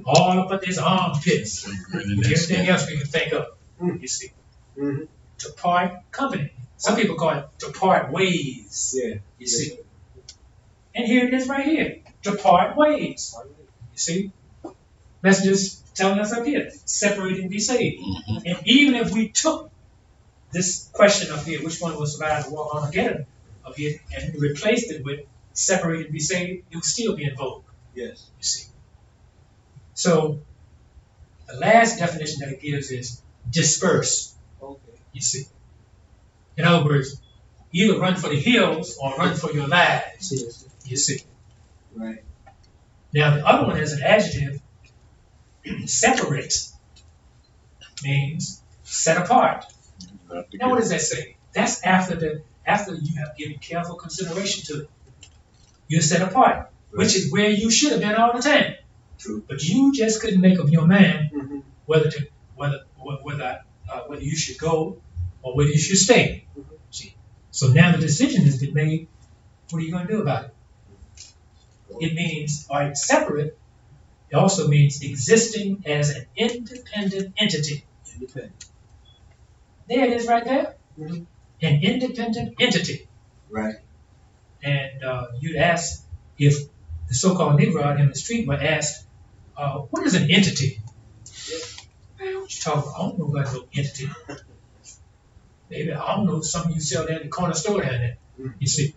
all up in his armpits, everything else we can think of. You see, to part company. Some people call it to part ways. Yeah. You see, and here it is right here, to part ways. You see, messages telling us up here, separate and be saved. And even if we took this question up here, which one will survive the war Armageddon up here, and replaced it with separate and be saved, it would still be in vogue. Yes. You see. So the last definition that it gives is disperse. Okay. You see. In other words, either run for the hills or run for your lives. Yes. You see. Right. Now the other one is an adjective. Separate means set apart. Now what does that say? That's after you have given careful consideration to it. You're set apart, which is where you should have been all the time. True. But you just couldn't make up your mind whether you should go or whether you should stay. See, so now the decision has been made. What are you going to do about it? It means, all right, separate. It also means existing as an independent entity. Independent. There it is, right there. An independent entity. Right. And you'd ask if the so-called Negro out in the street were asked, what is an entity? Man, what you talking about? I don't know about no entity. Maybe I don't know something you sell there in the corner store down there. You see.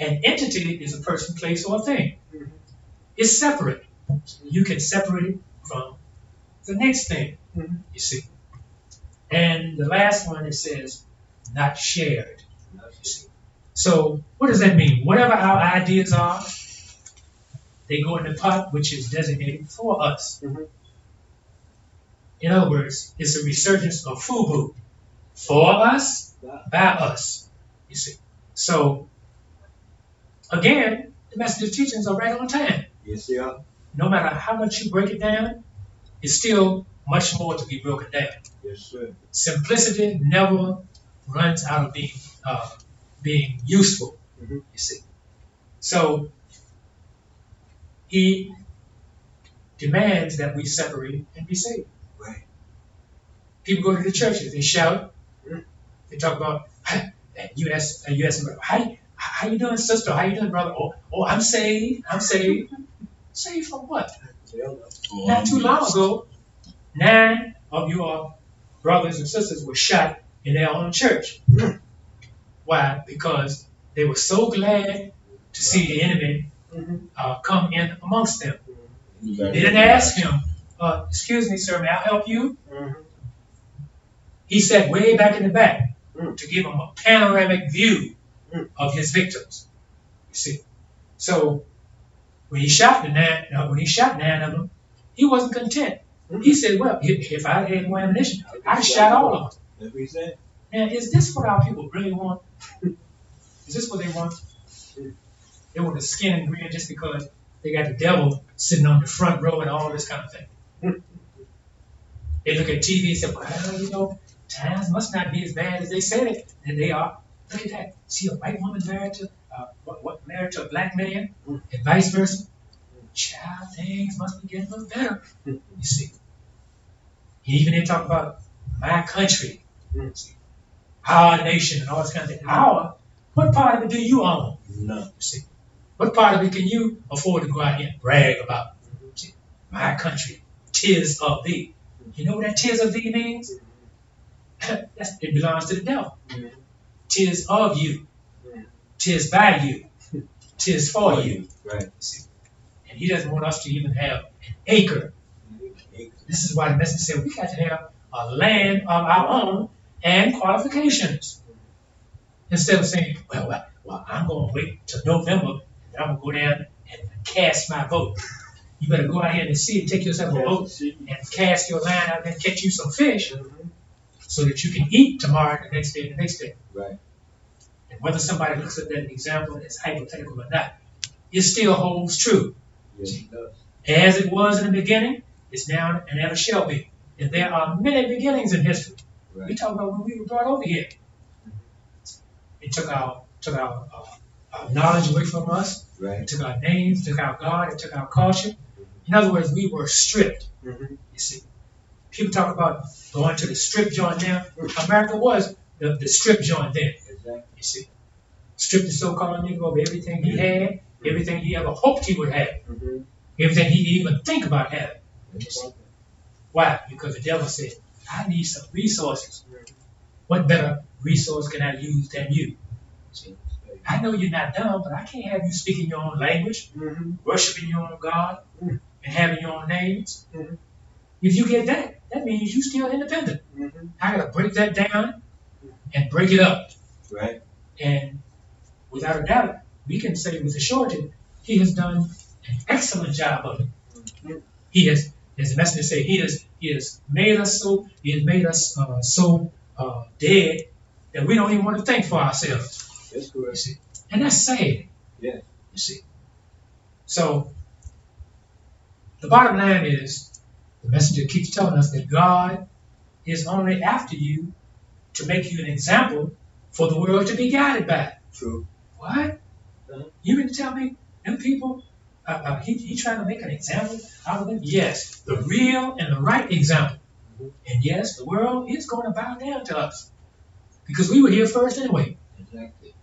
An entity is a person, place, or thing. It's separate. You can separate it from the next thing. You see. And the last one, it says, not shared. You see. So what does that mean? Whatever our ideas are, they go in the pot which is designated for us. In other words, it's a resurgence of FUBU. For us, by us. You see. So, again, the message teachings are right on time. Yes, they are. No matter how much you break it down, it's still much more to be broken down. Yes, sir. Simplicity never runs out of being useful. You see. So he demands that we separate and be saved. Right. People go to the churches, they shout, they talk about, and you ask them, how you doing, sister? How you doing, brother? Oh, I'm saved. I'm saved. Saved from what? Not too long ago, 9 of your brothers and sisters were shot in their own church. Why? Because they were so glad to see the enemy come in amongst them. They didn't ask him, excuse me, sir, may I help you? He sat way back in the back to give them a panoramic view of his victims. You see. So when he shot 9 of them, he wasn't content. He said, well, if I had more ammunition, I'd have shot all of them. That's what he said. Now, is this what our people really want? Is this what they want? They want the skin and grin just because they got the devil sitting on the front row and all this kind of thing. They look at TV and say, well, times must not be as bad as they said it. And they are. Look at that. See a white woman married to a black man and vice versa. Child, things must be getting a little better. You see. Even they talk about my country, our nation, and all this kind of thing. What part of it do you own? No. You see. What part of it can you afford to go out here and brag about? See, my country, 'tis of thee. You know what that 'tis of thee means? It belongs to the devil. 'Tis of you. 'Tis by you. 'Tis for you. Right. See. And he doesn't want us to even have an acre. This is why the message said we got to have a land of our own and qualifications. Instead of saying, well, I'm going to wait till November and I'm going to go down and cast my vote. You better go out here and see and take yourself a vote and cast your line out there and catch you some fish so that you can eat tomorrow, the next day, and the next day. Right. And whether somebody looks at that example as hypothetical or not, it still holds true. Yes, it does. As it was in the beginning, it's now and ever shall be. And there are many beginnings in history. Right. We talk about when we were brought over here. It took our knowledge away from us. Right. It took our names, it took our God, it took our culture. In other words, we were stripped. You see, people talk about going to the strip joint now. America was the strip joint then. Exactly. You see, stripped the so-called Negro of everything he had, everything he ever hoped he would have, everything he even think about having. Why? Because the devil said, I need some resources. What better resource can I use than you? See? I know you're not dumb, but I can't have you speaking your own language, worshiping your own God, and having your own names. If you get that, that means you're still independent. I got to break that down and break it up. Right. And without a doubt, we can say with a surety, he has done an excellent job of it. He has, as the messenger said, he has made us so dead that we don't even want to think for ourselves. That's correct. You see, and that's sad. Yeah. You see. So the bottom line is, the messenger keeps telling us that God is only after you to make you an example for the world to be guided by. True. What? You mean to tell me them people? He trying to make an example out of them? Yes, the real and the right example. And yes, the world is going to bow down to us because we were here first anyway. Exactly.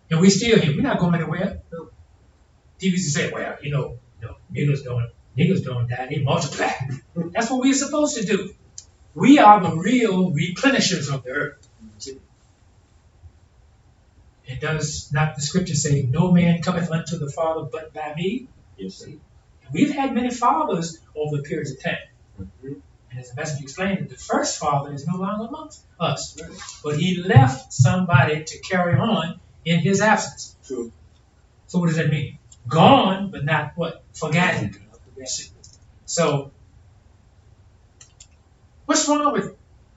And we're still here. We're not going anywhere. People used to say, well, niggas don't die, they multiply. That's what we're supposed to do. We are the real replenishers of the earth. And does not the scripture say, no man cometh unto the Father but by me? Yes, sir. And we've had many fathers over the periods of time. And as the message explained, that the first father is no longer amongst us. But he left somebody to carry on in his absence. True. So what does that mean? Gone, but not what? Forgotten. So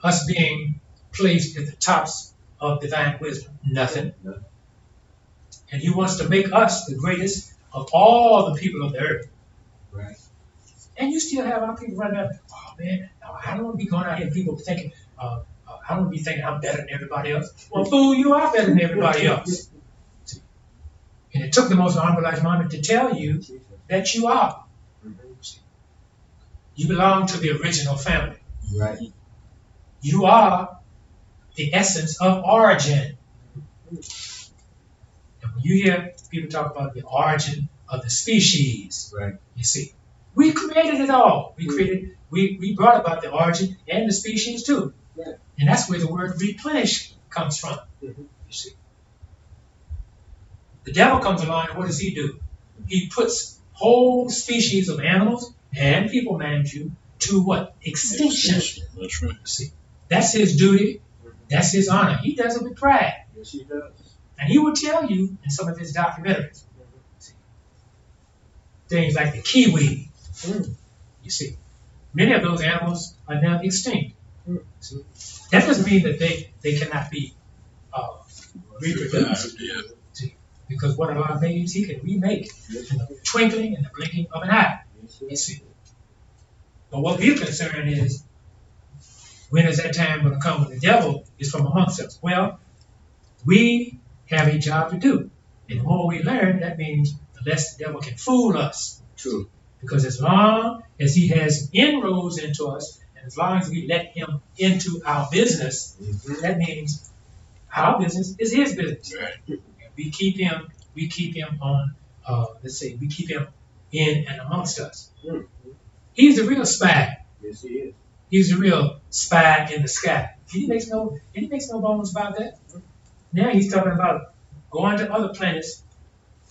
us being placed at the tops of divine wisdom? Nothing. And he wants to make us the greatest of all the people of the earth. Right. And you still have our people running up, oh man, I don't want to be going out here, people thinking, I don't want to be thinking I'm better than everybody else. Well, fool, you are better than everybody else. See? And it took the most honorable moment to tell you that you are. See? You belong to the original family. Right. You are the essence of origin. And when you hear people talk about the origin of the species, Right. You see, we created it all. We brought about the origin and the species too. Right. And that's where the word replenish comes from. You see. The devil comes along and what does he do? He puts whole species of animals and people, mind you, to what? Extinction. That's right. See, that's his duty. That's his honor. He does it with pride. Yes, he does. And he will tell you in some of his documentaries. See, things like the kiwi. You see, many of those animals are now extinct. See, that doesn't mean that they cannot be reproduced. Yeah. See, because what Allah made, he can remake in the twinkling and the blinking of an eye. You see. But what we're concerned is, when is that time going to come when the devil is from amongst us? Well, we have a job to do. And the more we learn, that means the less the devil can fool us. True. Because as long as he has inroads into us, and as long as we let him into our business, that means our business is his business. Right. And we keep him on, we keep him in and amongst us. He's the real spy. Yes, he is. He's the real spy in the sky. He makes no bones about that. Now he's talking about going to other planets.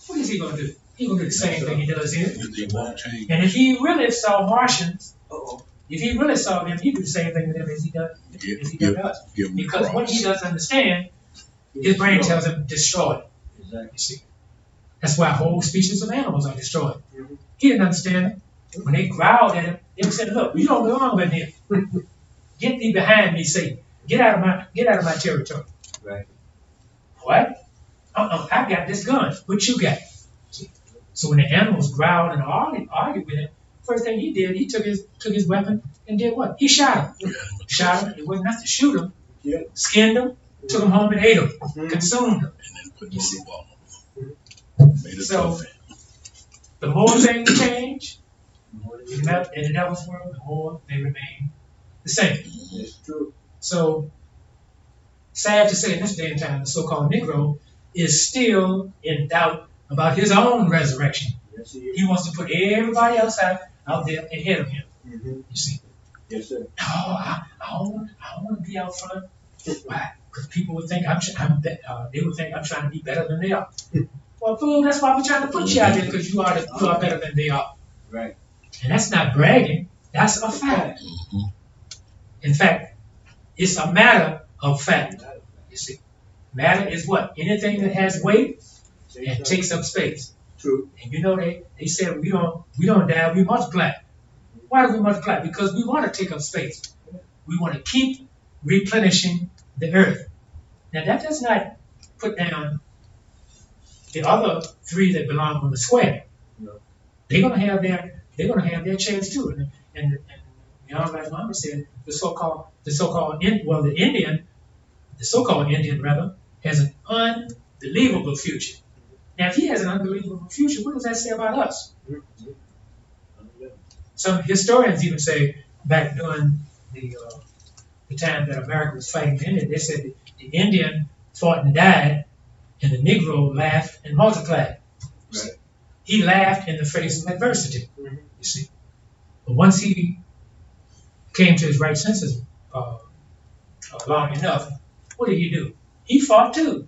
What is he going to do? He's going to do the same thing he does here. He won't change. And if he really saw Martians, Uh-oh. if he really saw them, he'd do the same thing with them as he does to us. Because what he doesn't understand, his brain tells him destroy. Exactly. You see, that's why whole species of animals are destroyed. He didn't understand it. When they growled at him, they said, "Look, you don't belong with here. Get thee behind me, Satan. Get out of my territory." Right. What? I got this gun. What you got? See? So when the animals growled and argued with him, first thing he did, he took his weapon and did what? He shot him. Shot him. It wasn't enough to shoot him. Yeah. Skinned him. Took him home and ate him. Consumed him. And then put him on the wall. Made a So trophy. the more things change in the devil's world, the more they remain the same. It's true. So, sad to say, in this day and time, the so-called Negro is still in doubt about his own resurrection. Yes, he is. He wants to put everybody else out there ahead of him. Mm-hmm. You see, Yes, sir. no, I don't want to be out front. Why? Because people would think they would think I'm trying to be better than they are. Well, fool, that's why we're trying to put you out there, because you are better than they are. Right. And that's not bragging. That's a fact. In fact, it's a matter of fact. You see, matter is what? Anything that has weight and takes up space. True. And you know they said we don't die, we multiply. Why do we multiply? Because we want to take up space. We want to keep replenishing the earth. Now that does not put down the other three that belong on the square. No. They're gonna have their chance too. And Honorable Mama said the so-called Indian rather has an unbelievable future. Now, if he has an unbelievable future, what does that say about us? Some historians even say back during the time that America was fighting the Indian, they said that the Indian fought and died, and the Negro laughed and multiplied. Right. He laughed in the face of adversity. You see, but once he came to his right senses long enough, what did he do? He fought too.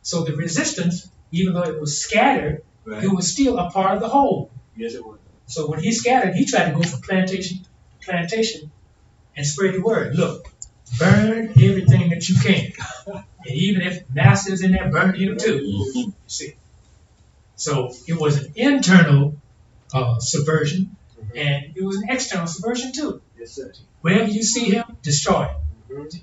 So the resistance, even though it was scattered, Right. it was still a part of the whole. Yes, it was. So when he scattered, he tried to go from plantation to plantation and spread the word. Look, burn everything that you can. And even if master's in there, burn him too. You see. So it was an internal subversion, and it was an external subversion too. Yes, sir. Wherever you see him, destroy it.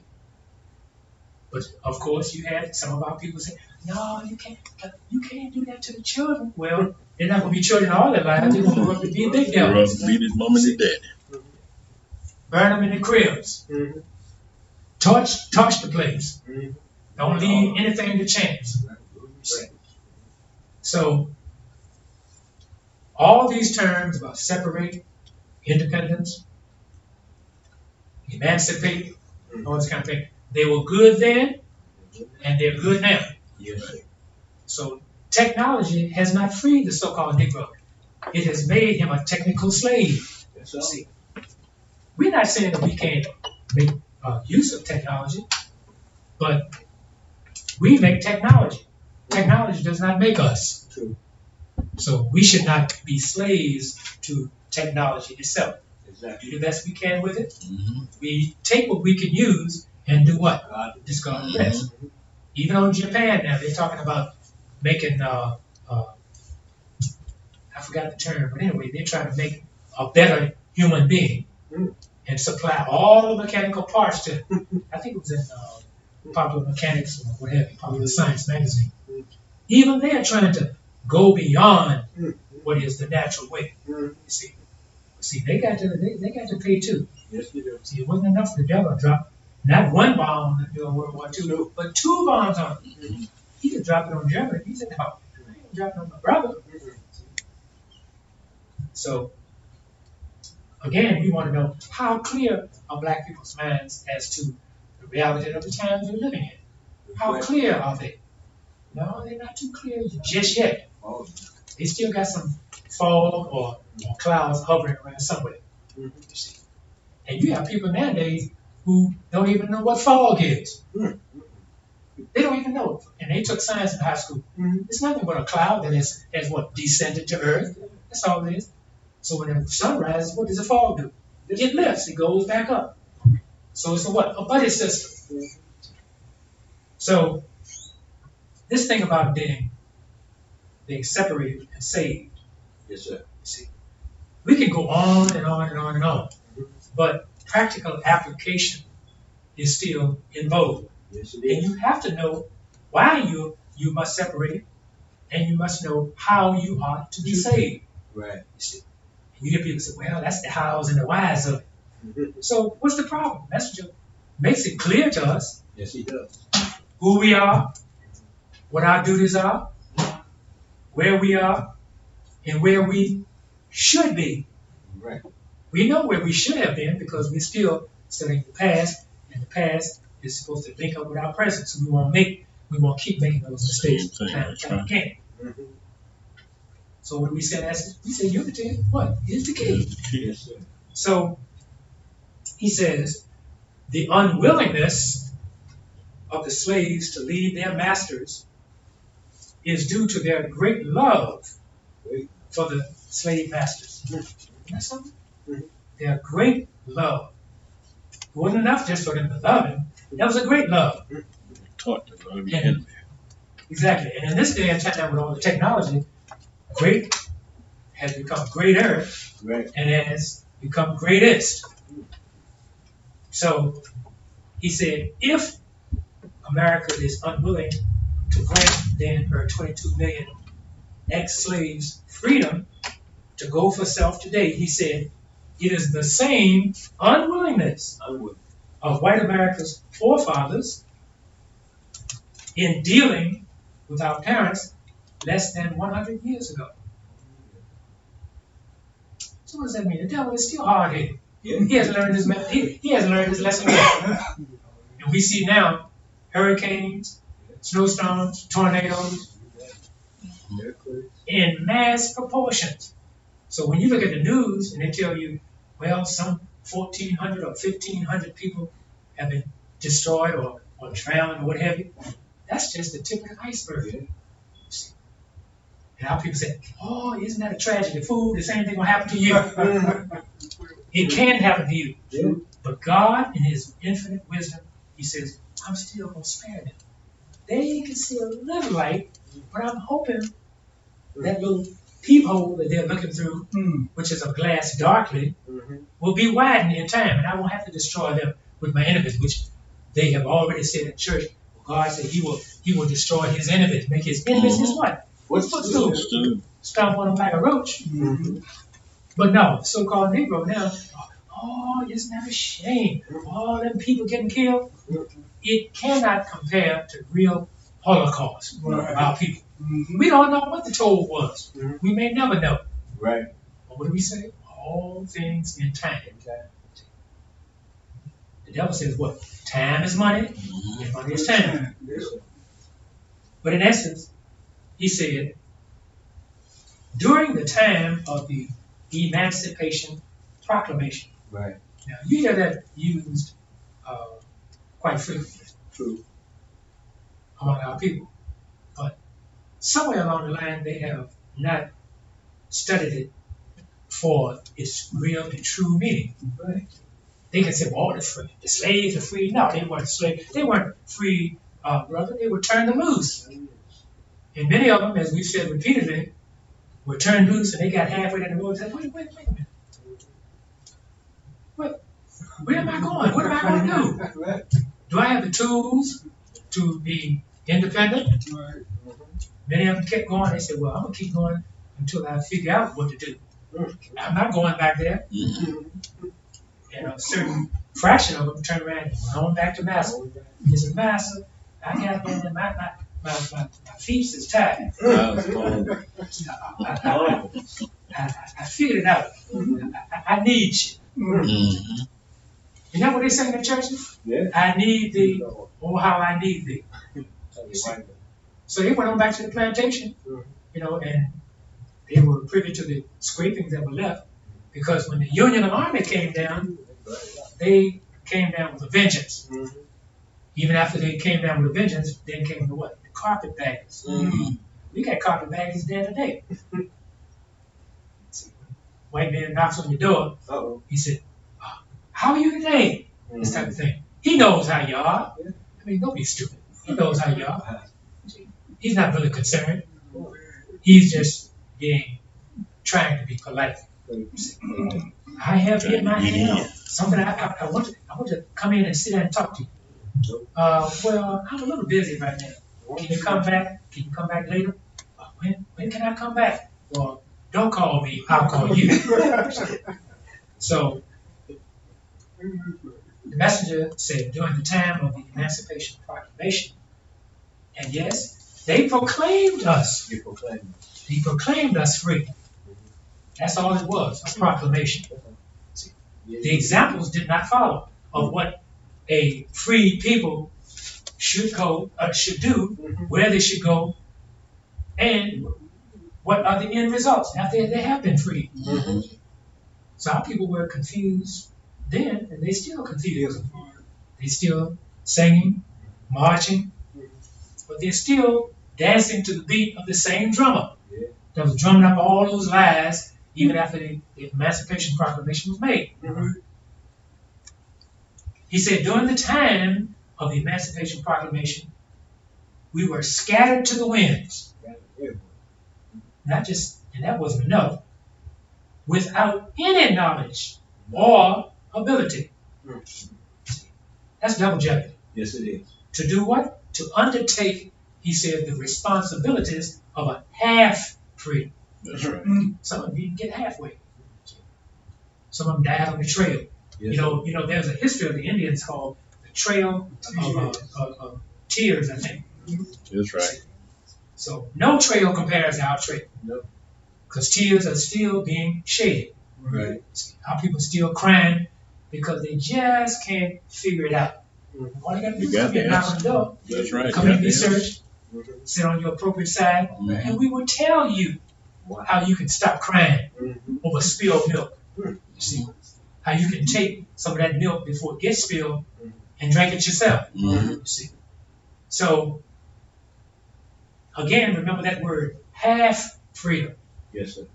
But of course, you had some of our people say, "No, you can't do that to the children." Well, they're not going to be children all their lives. They're going to grow up to be big devils. Beat his mom and his daddy. Burn them in the cribs. Torch the place. Don't leave anything to chance. So, all these terms about separate, independence, emancipate, all this kind of thing, they were good then, and they're good now. So, technology has not freed the so-called Negro. It has made him a technical slave. See, we're not saying that we can't make use of technology, but we make technology. Technology does not make us. True. So we should not be slaves to technology itself. Exactly. Do the best we can with it. We take what we can use and do what? Discard the rest. Even on Japan now, they're talking about making, I forgot the term, but anyway, they're trying to make a better human being and supply all the mechanical parts to, I think it was in Popular Mechanics or whatever, Popular Science magazine. Even they're trying to go beyond what is the natural way. You see, they got to pay too. Yes, we do. See, it wasn't enough for the devil to drop not one bomb during World War II, but 2 bombs on it. He could drop it on Germany. He said, "No, I ain't dropping it on my brother." So, again, we want to know how clear are black people's minds as to the reality of the times we're living in. How clear are they? No, they're not too clear just yet. They still got some fog or clouds hovering around somewhere. You see. And you have people nowadays who don't even know what fog is. They don't even know it. And they took science in high school. It's nothing but a cloud that has what, descended to Earth. That's all it is. So when the sun rises, what does the fog do? It lifts. It goes back up. So it's a what? A buddy system. So this thing about being separated and saved. Yes, sir. See, we can go on and on and on and on, but practical application is still in vogue. Yes, it And is. you have to know why you must separate, and you must know how you ought to be saved. Right. You see, and you hear people say, "Well, that's the hows and the whys of it." So what's the problem? Messenger makes it clear to us Yes, he does. who we are, what our duties are, where we are, and where we should be. Right. We know where we should have been because we're still studying the past, and the past is supposed to link up with our present, so we won't keep making those mistakes time and time again. So what do we say? We say unity. What is the key? Yes, sir. So he says the unwillingness of the slaves to leave their masters is due to their great love for the slave masters. Isn't that something? Their great love. It wasn't enough just for them to love him. That was a great love. Taught to love your And- enemy. Exactly. And in this day and time with all the technology, great has become greater Right. and has become greatest. So he said, if America is unwilling to grant then her 22 million ex-slaves freedom to go for self today, he said, it is the same unwillingness of white America's forefathers in dealing with our parents less than 100 years ago. So what does that mean? The devil is still hard-headed. He hasn't learned he hasn't learned his lesson yet. And we see now hurricanes, snowstorms, tornadoes in mass proportions. So when you look at the news and they tell you, well, some 1,400 or 1,500 people have been destroyed or drowned or what have you, that's just the tip of the iceberg. And our people say, "Oh, isn't that a tragedy? Fool, the same thing will happen to you." It can happen to you. But God, in His infinite wisdom, He says, I'm still going to spare them. They can see a little light, but I'm hoping that little peephole that they're looking through, which is a glass darkly, will be widened in time, and I won't have to destroy them with my enemies, which they have already said in church. God said he will destroy his enemies, make his enemies his what? What's supposed to do? Stomp on them like a roach. But no, so-called Negro now, oh, isn't that a shame? All them people getting killed. It cannot compare to real Holocaust of our people. We don't know what the toll was. We may never know. Right. But what do we say? All things in time. The devil says what? Time is money, and money is time. But in essence, he said, during the time of the Emancipation Proclamation. Right. Now, you hear that used quite frequently. True. Among our people. But somewhere along the line, they have not studied it for its real and true meaning. Right. They can say, well, the slaves are free. No, they weren't slaves. They weren't free, brother. They were turned loose. And many of them, as we've said repeatedly, were turned loose and they got halfway down the road and said, wait a minute. Where am I going? What am I going to do? Do I have the tools to be independent? Many of them kept going. They said, well, I'm going to keep going until I figure out what to do. I'm not going back there. And a certain fraction of them turned around and went on back to Master. He said, Master, I got there, my feet is tired. I figured it out. I need you. Isn't that what they say in the churches? Yeah. I need thee. Oh, how I need thee. So they went on back to the plantation, and they were privy to the scrapings that were left, because when the Union Army came down, they came down with a vengeance. Even after they came down with a vengeance, then came the what? The carpetbaggers. We got carpetbaggers there today. White man knocks on your door. He said, how are you today? This type of thing. He knows how you are. I mean, don't be stupid. He knows how you are. He's not really concerned. He's just trying to be polite. I have here in my hand something I want to come in and sit down and talk to you. Well, I'm a little busy right now. Can you come back? Can you come back later? When can I come back? Well, don't call me. I'll call you. So the messenger said during the time of the Emancipation Proclamation, and yes, they proclaimed us. He proclaimed us free. That's all it was, a proclamation. See, the examples did not follow of what a free people should do, where they should go, and what are the end results after they have been free. So our people were confused then, and they still confused. They still singing, marching, but they're still dancing to the beat of the same drummer that was drumming up all those lies even after the Emancipation Proclamation was made. He said, during the time of the Emancipation Proclamation, we were scattered to the winds. Not just, and that wasn't enough, without any knowledge or ability. That's double jeopardy. Yes, it is. To do what? To undertake, he said, the responsibilities of a half-free. That's right. Some of them didn't get halfway. Some of them died on the trail. Yes. There's a history of the Indians called the Trail of Tears, I think. That's right. So no trail compares to our trail. No. Because tears are still being shed. Right. Our people still crying because they just can't figure it out. All you got to do is come here and knock on the door. That's right. Come in, research, sit on your appropriate side, and we will tell you how you can stop crying over spilled milk. You see, how you can take some of that milk before it gets spilled and drink it yourself. You see. So, again, remember that word, half freedom. Yes, sir.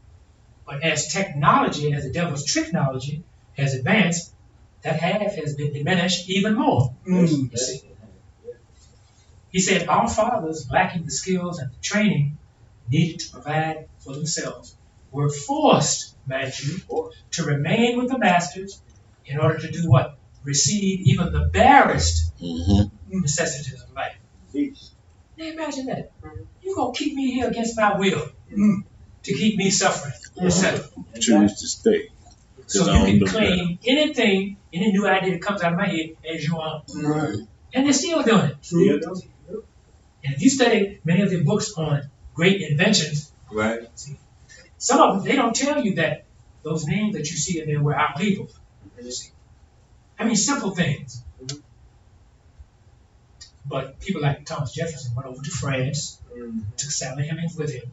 But as technology, as the devil's technology has advanced, that half has been diminished even more. You see. He said, our fathers, lacking the skills and the training needed to provide for themselves, were forced, mind you, to remain with the masters in order to do what? receive even the barest necessities of life. Now imagine that. You're going to keep me here against my will to keep me suffering, etc. Choose to stay. So you can claim anything, any new idea that comes out of my head as your own. Right. And they're still doing it. And if you study many of their books on great inventions, Right. see, some of them, they don't tell you that those names that you see in there were our people. I mean, simple things. But people like Thomas Jefferson went over to France, took Sally Hemings with him,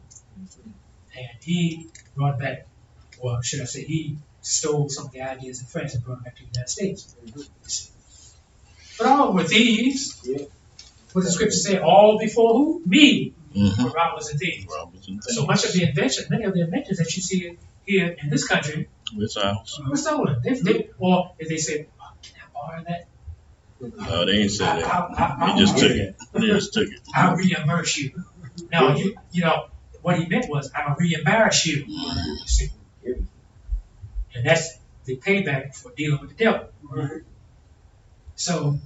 and he brought back, or should I say, he stole some of the ideas in France and brought them back to the United States. But all were thieves. What does the scripture say? All before who? Me. Were robbers and thieves. So much of the invention, many of the inventions that you see here in this country were stolen. Or if they said, oh, can I borrow that? No, they ain't said that. They just took it. They just took it. I'll reimburse you. No, you know, what he meant was, I'll reimburse you. You see? And that's the payback for dealing with the devil. So,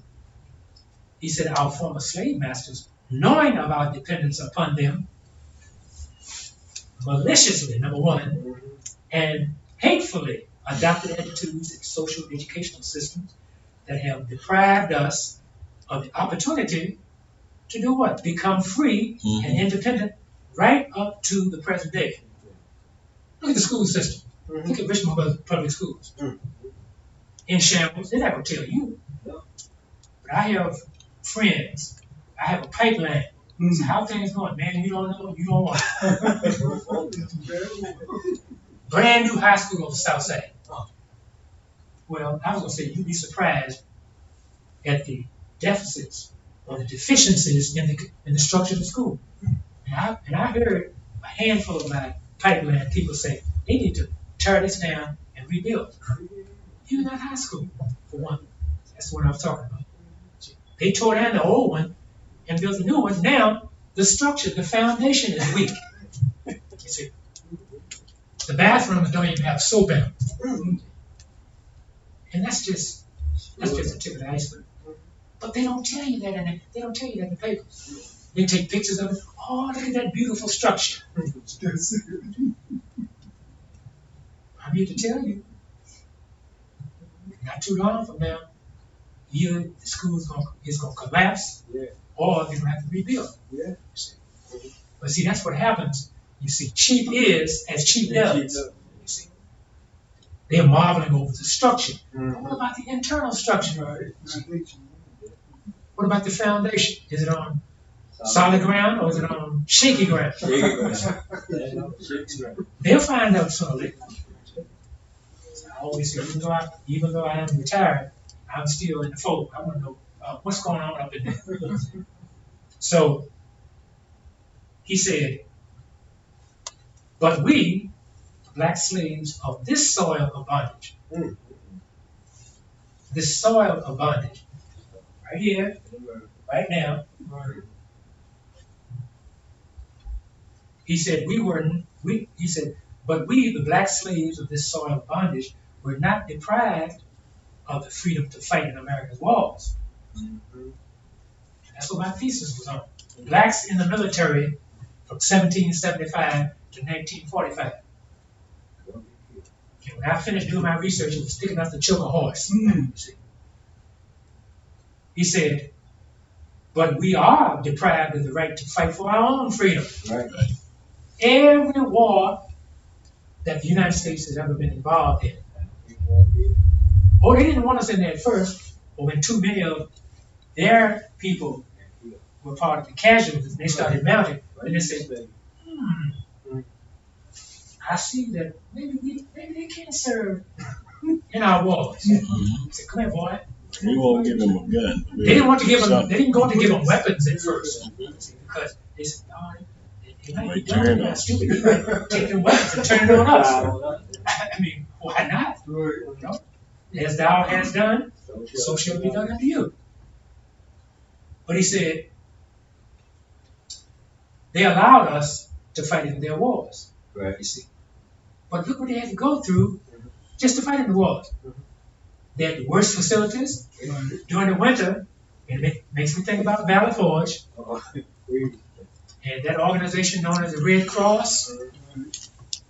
he said, our former slave masters, knowing of our dependence upon them, maliciously, number one, and hatefully adopted attitudes and social educational systems that have deprived us of the opportunity to do what? Become free and independent right up to the present day. Look at the school system. Look at Richmond Public Schools. In shambles, they're not going to tell you. But I have friends. I have a pipeline. So how things going? Man, you don't know, you don't want. Brand new high school on the south side. Well, I was going to say, you'd be surprised at the deficits or the deficiencies in the structure of the school. And I heard a handful of my pipeline people say, they need to tear this down and rebuild. Even that high school, for one. That's what I was talking about. They tore down the old one and built a new one. Now, the structure, the foundation is weak. You see, the bathrooms don't even have soap in them. And that's just a tip of the iceberg. But they don't tell you that they don't tell you that in the papers. They take pictures of it. Oh, look at that beautiful structure. I'm here to tell you, not too long from now, either the school is going to collapse, or they're going to have to rebuild. But see, that's what happens. You see, cheap is as cheap does. You see, they're marveling over the structure. What about the internal structure? What about the foundation? Is it on solid ground or is it on shaky ground? They'll find out sooner or later. I always say, even though I am retired, I'm still in the fold. I want to know what's going on up in there. So he said, but we, black slaves of this soil of bondage, this soil of bondage, right here, right now, he said, but we, the black slaves of this soil of bondage, were not deprived of the freedom to fight in America's wars. That's what my thesis was on. Blacks in the military from 1775 to 1945. And when I finished doing my research, it was thick enough to choke a horse. He said, but we are deprived of the right to fight for our own freedom. Every war that the United States has ever been involved in. Oh, they didn't want us in there at first, but when too many of their people were part of the casualties, they started mounting, and they said, I see that maybe they can't serve in our wars. I said, come here, boy. We won't give them a gun. They didn't want to give them. They didn't go to give them weapons at first because they said, "Oh, they might be dumb, they're stupid. They might take their weapons and turn it on us." I mean, why not? You know, as thou hast done, so shall it be done unto you. But he said, they allowed us to fight in their wars. You see, but look what they had to go through just to fight in the wars. They had the worst facilities during the winter. And it makes me think about Valley Forge. And that organization known as the Red Cross.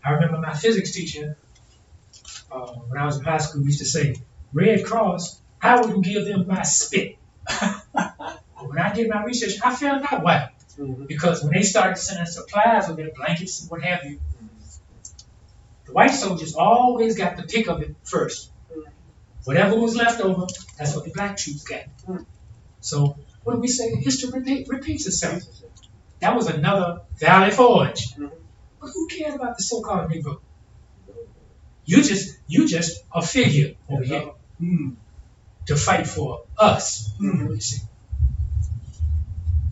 I remember my physics teacher, when I was in high school, used to say, Red Cross, I wouldn't give them my spit. But when I did my research, I found out why. Because when they started sending supplies with their blankets and what have you, the white soldiers always got the pick of it first. Whatever was left over, that's what the black troops got. So, what do we say? History repeats itself. That was another Valley Forge. But who cared about the so-called Negro? You just a figure over here to fight for us. You see.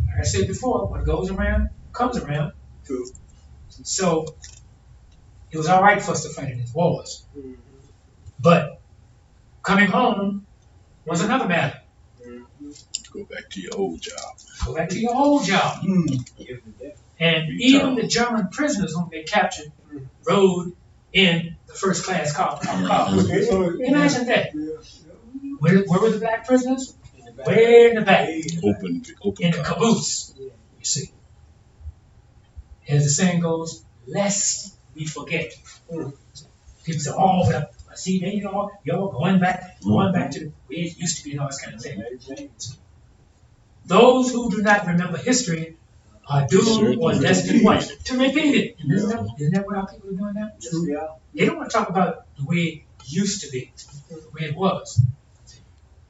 Like I said before, what goes around comes around. True. So it was all right for us to fight in these wars. But coming home was another matter. Go back to your old job. Go back to your old job. And even the German prisoners whom they captured rode in the first class car. Imagine that. Where were the black prisoners? Way in the back. Open In the caboose. You see. As the saying goes, lest we forget. People say, oh, well, see, there you are, y'all going back to the way it used to be and all this kind of thing. Those who do not remember history are doomed or destined what? To repeat it. And isn't that what our people are doing now? They don't want to talk about the way it used to be, the way it was.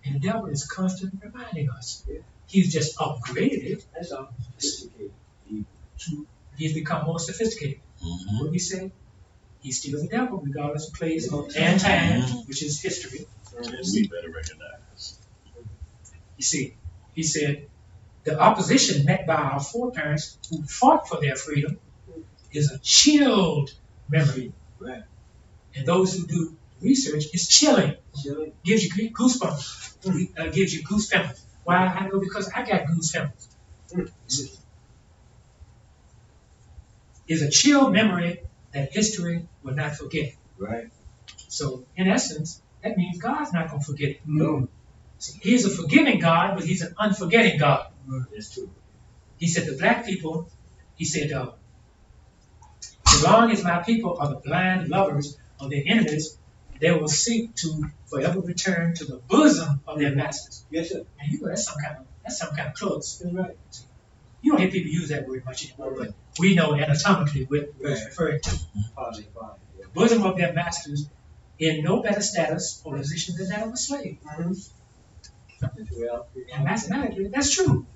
And the devil is constantly reminding us. He's just upgraded it. That's all. Sophisticated. He's become more sophisticated. What do we say? He's still the devil, regardless of place and time, which is history. And we better recognize. You see, he said, the opposition met by our foreparents who fought for their freedom is a chilled memory. Right. And those who do research is chilling. Gives you goosebumps. Gives you goose pimples. Why? I know because I got goose pimples. Is a chill memory that history will not forget. Right. So, in essence, that means God's not going to forget it. No. See, he's a forgiving God, but he's an unforgetting God. That's true. He said the black people, he said, as long as my people are the blind lovers of their enemies, they will seek to forever return to the bosom of their masters. Yes, sir. And you know that's some kind of close. That's right. You don't hear people use that word much anymore, but we know anatomically what it's referring to. Bosom of their masters in no better status or position than that of a slave. And mathematically, that's true.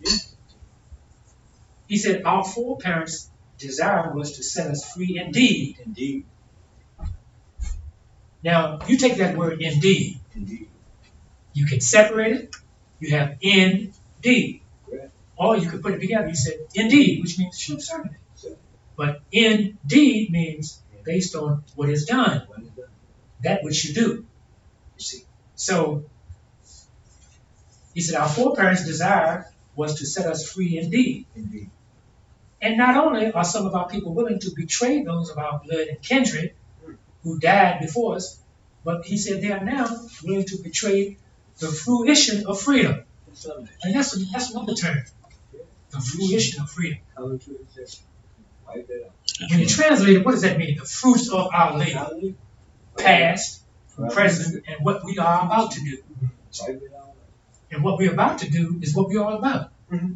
He said, our foreparents' desire was to set us free indeed. Indeed. Now, you take that word indeed. Indeed. You can separate it. You have indeed. Right. Or you could put it together. You said indeed, which means sure, certainly. But indeed means based on what is done. That which you do. You see. So, he said, our foreparents' desire was to set us free indeed. Indeed. And not only are some of our people willing to betray those of our blood and kindred who died before us, but he said they are now willing to betray the fruition of freedom. And that's another term. The fruition of freedom. When you translate it, what does that mean? The fruits of our labor. Past, present, and what we are about to do. And what we're about to do is what we're all about.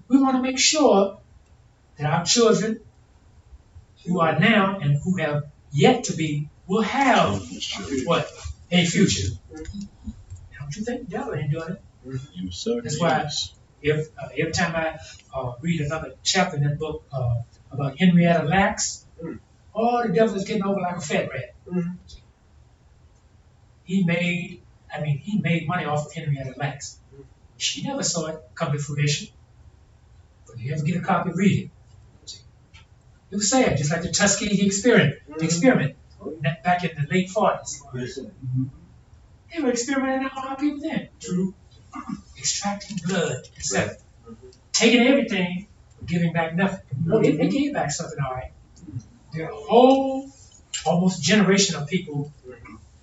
We want to make sure that our children who are now and who have yet to be will have what? A future. Don't you think the devil ain't doing it? That's why every time I read another chapter in that book about Henrietta Lacks, the devil is getting over like a fat rat. He made money off of Henrietta Lacks. She never saw it come to fruition. But if you ever get a copy, read it. It was sad, just like the Tuskegee experiment back in the late 40s. They were experimenting on our people then. True. Extracting blood, etc. Taking everything, but giving back nothing. No, they gave back something, all right. There are a whole almost generation of people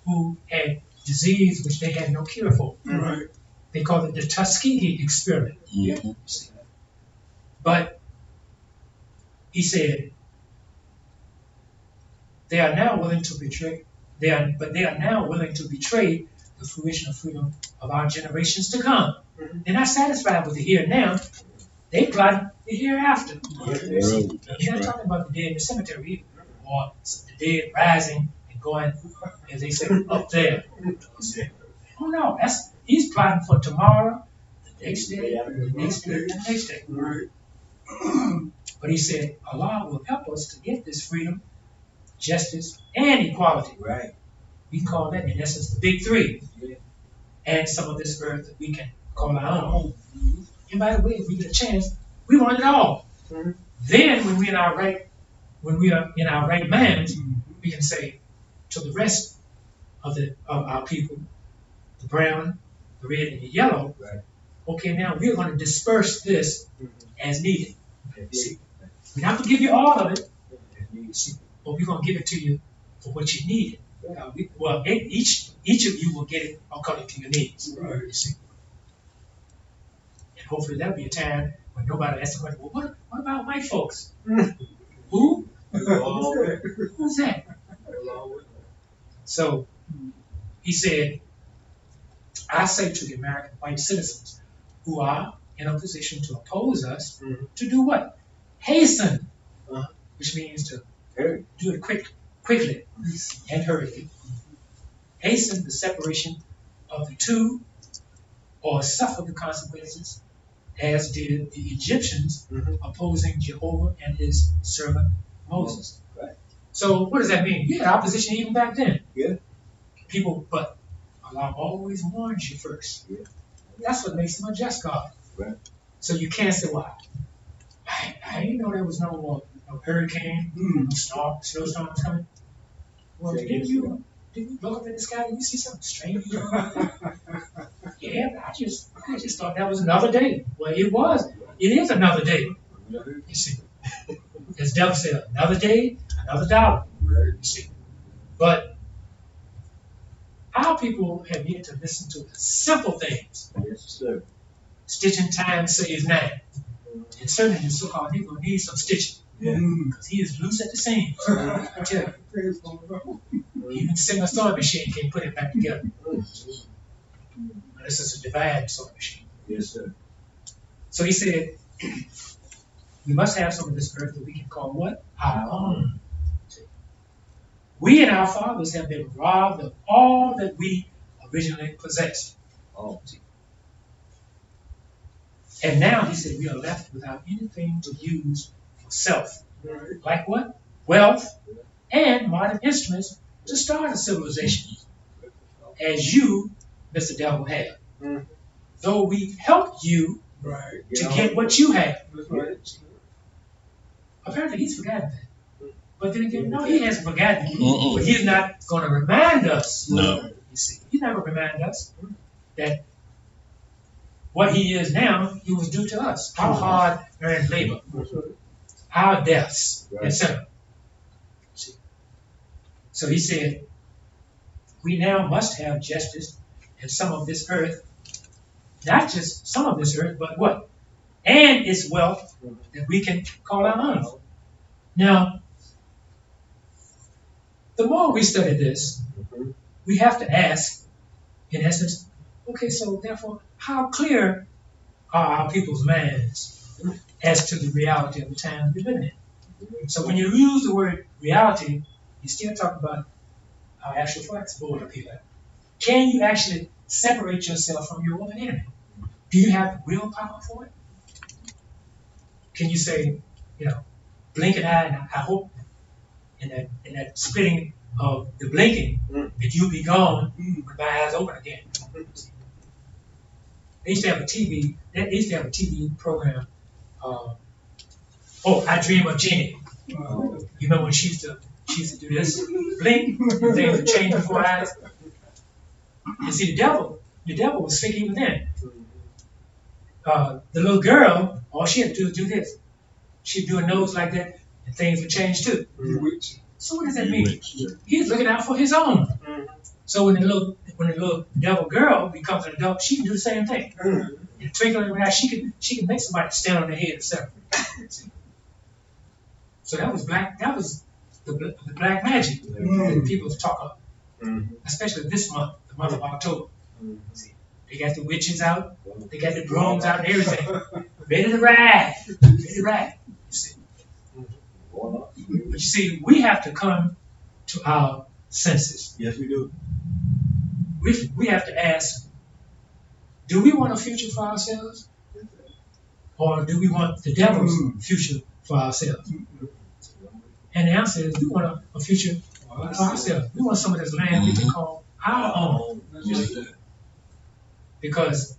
who had disease which they had no cure for. Right. They called it the Tuskegee experiment. Mm-hmm. But he said they are now willing to betray. They are now willing to betray the fruition of freedom of our generations to come. Mhm. They're not satisfied with the here and now. They plot the hereafter. You're not talking about the dead in the cemetery either, or the dead rising and going, as they say, up there. Oh no, he's plotting for tomorrow, the next day, the next day, the next day. Right. But he said, Allah will help us to get this freedom, justice, and equality. Right. We call that, in essence, the big three. Yeah. And some of this earth that we can call our own. And by the way, if we get a chance, we want it all. Mhm. Then, when we are in our right minds, we can say to the rest of our people, the brown, the red, and the yellow, Right. okay, now we're going to disperse this Mhm. as needed. Okay. See, we're not going to give you all of it, Yeah. see, but we're going to give it to you for what you need. Each of you will get it according to your needs. Right. You see. And hopefully that'll be a time when nobody asks the question, well, what about white folks? Who? Who's that? So he said, I say to the American white citizens who are in a position to oppose us, Mhm. to do what? Hasten, Uh-huh. which means to Hurry. do it quickly and hurriedly. Hasten the separation of the two, or suffer the consequences, as did the Egyptians Mhm. opposing Jehovah and his servant Moses. Right. So what does that mean? You had opposition even back then. Yeah. But Allah always warns you first. Yeah. That's what makes him a just God. Right. So you can't say, well, I didn't know there was no hurricane, no snowstorms coming. Well, didn't you look up in the sky and you see something strange? Yeah, I just thought that was another day. Well, it was. It is another day. You see. As Devil said, another day, another dollar. You see. But our people have yet to listen to the simple things. Yes, sir. Stitching time saves 9. And certainly the so-called Negro needs some stitching. Yeah. Because he is loose at the seams. I tell you. Even the singer sewing machine can't put it back together. This is a divine sewing machine. Yes, sir. So he said, we must have some of this earth that we can call what? Our own. We and our fathers have been robbed of all that we originally possessed. Oh. And now, he said, we are left without anything to use for self. Right. Like what? Wealth and modern instruments to start a civilization. As you, Mr. Devil, have. Mhm. Though we helped you Right. to get what you have. That's right. Apparently, he's forgotten that. But then again, no, he hasn't forgotten. Mm-mm. But he's not going to remind us. No. You see, he's not going to remind us that what he is now, he was due to us. Our hard-earned labor, our deaths, Right. etc. See? So he said, we now must have justice and some of this earth, not just some of this earth, but what? And its wealth that we can call our own. Now, the more we study this, Mhm. we have to ask, in essence, okay, so therefore, how clear are our people's minds as to the reality of the time we're living in? So when you use the word reality, you're still talking about our actual facts board up here. Can you actually separate yourself from your own enemy? Do you have the willpower for it? Can you say, blink an eye, and I hope in that splitting of the blinking that you'll be gone when my eyes open again. They used to have a TV program. I Dream of Jeannie. You remember when she used to do this? Blink, and things would change before eyes. You see, the devil was fake even then. The little girl, all she had to do was do this. She'd do a nose like that, and things would change too. So what does that mean? He's looking out for his own. So when the when the little devil girl becomes an adult, she can do the same thing. In a twinkling of an eye, she can make somebody stand on their head and separate. So that was black. That was the black magic that people talk of, especially this month, the month of October. See, they got the witches out, they got the drums out and everything, ready to ride, ready to ride. You see. But you see, we have to come to our senses. Yes, we do. We have to ask, do we want a future for ourselves? Or do we want the devil's future for ourselves? And the answer is, we want a future for ourselves. We want some of this land we can call our own. Because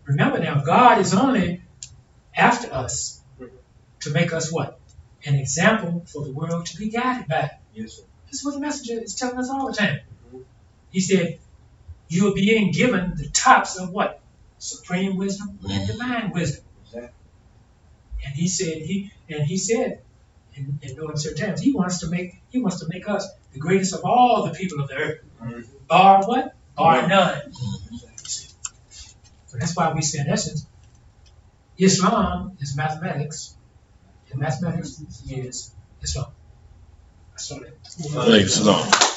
remember now, God is only after us to make us what? An example for the world to be guided by. Yes, sir. This is what the messenger is telling us all the time. He said, you are being given the tops of what? Supreme wisdom and divine wisdom. And he said in no uncertain terms, he wants to make us the greatest of all the people of the earth. Bar what? Bar none. So that's why we say in essence, Islam is mathematics, and mathematics is Islam. I saw that. Thanks, Islam.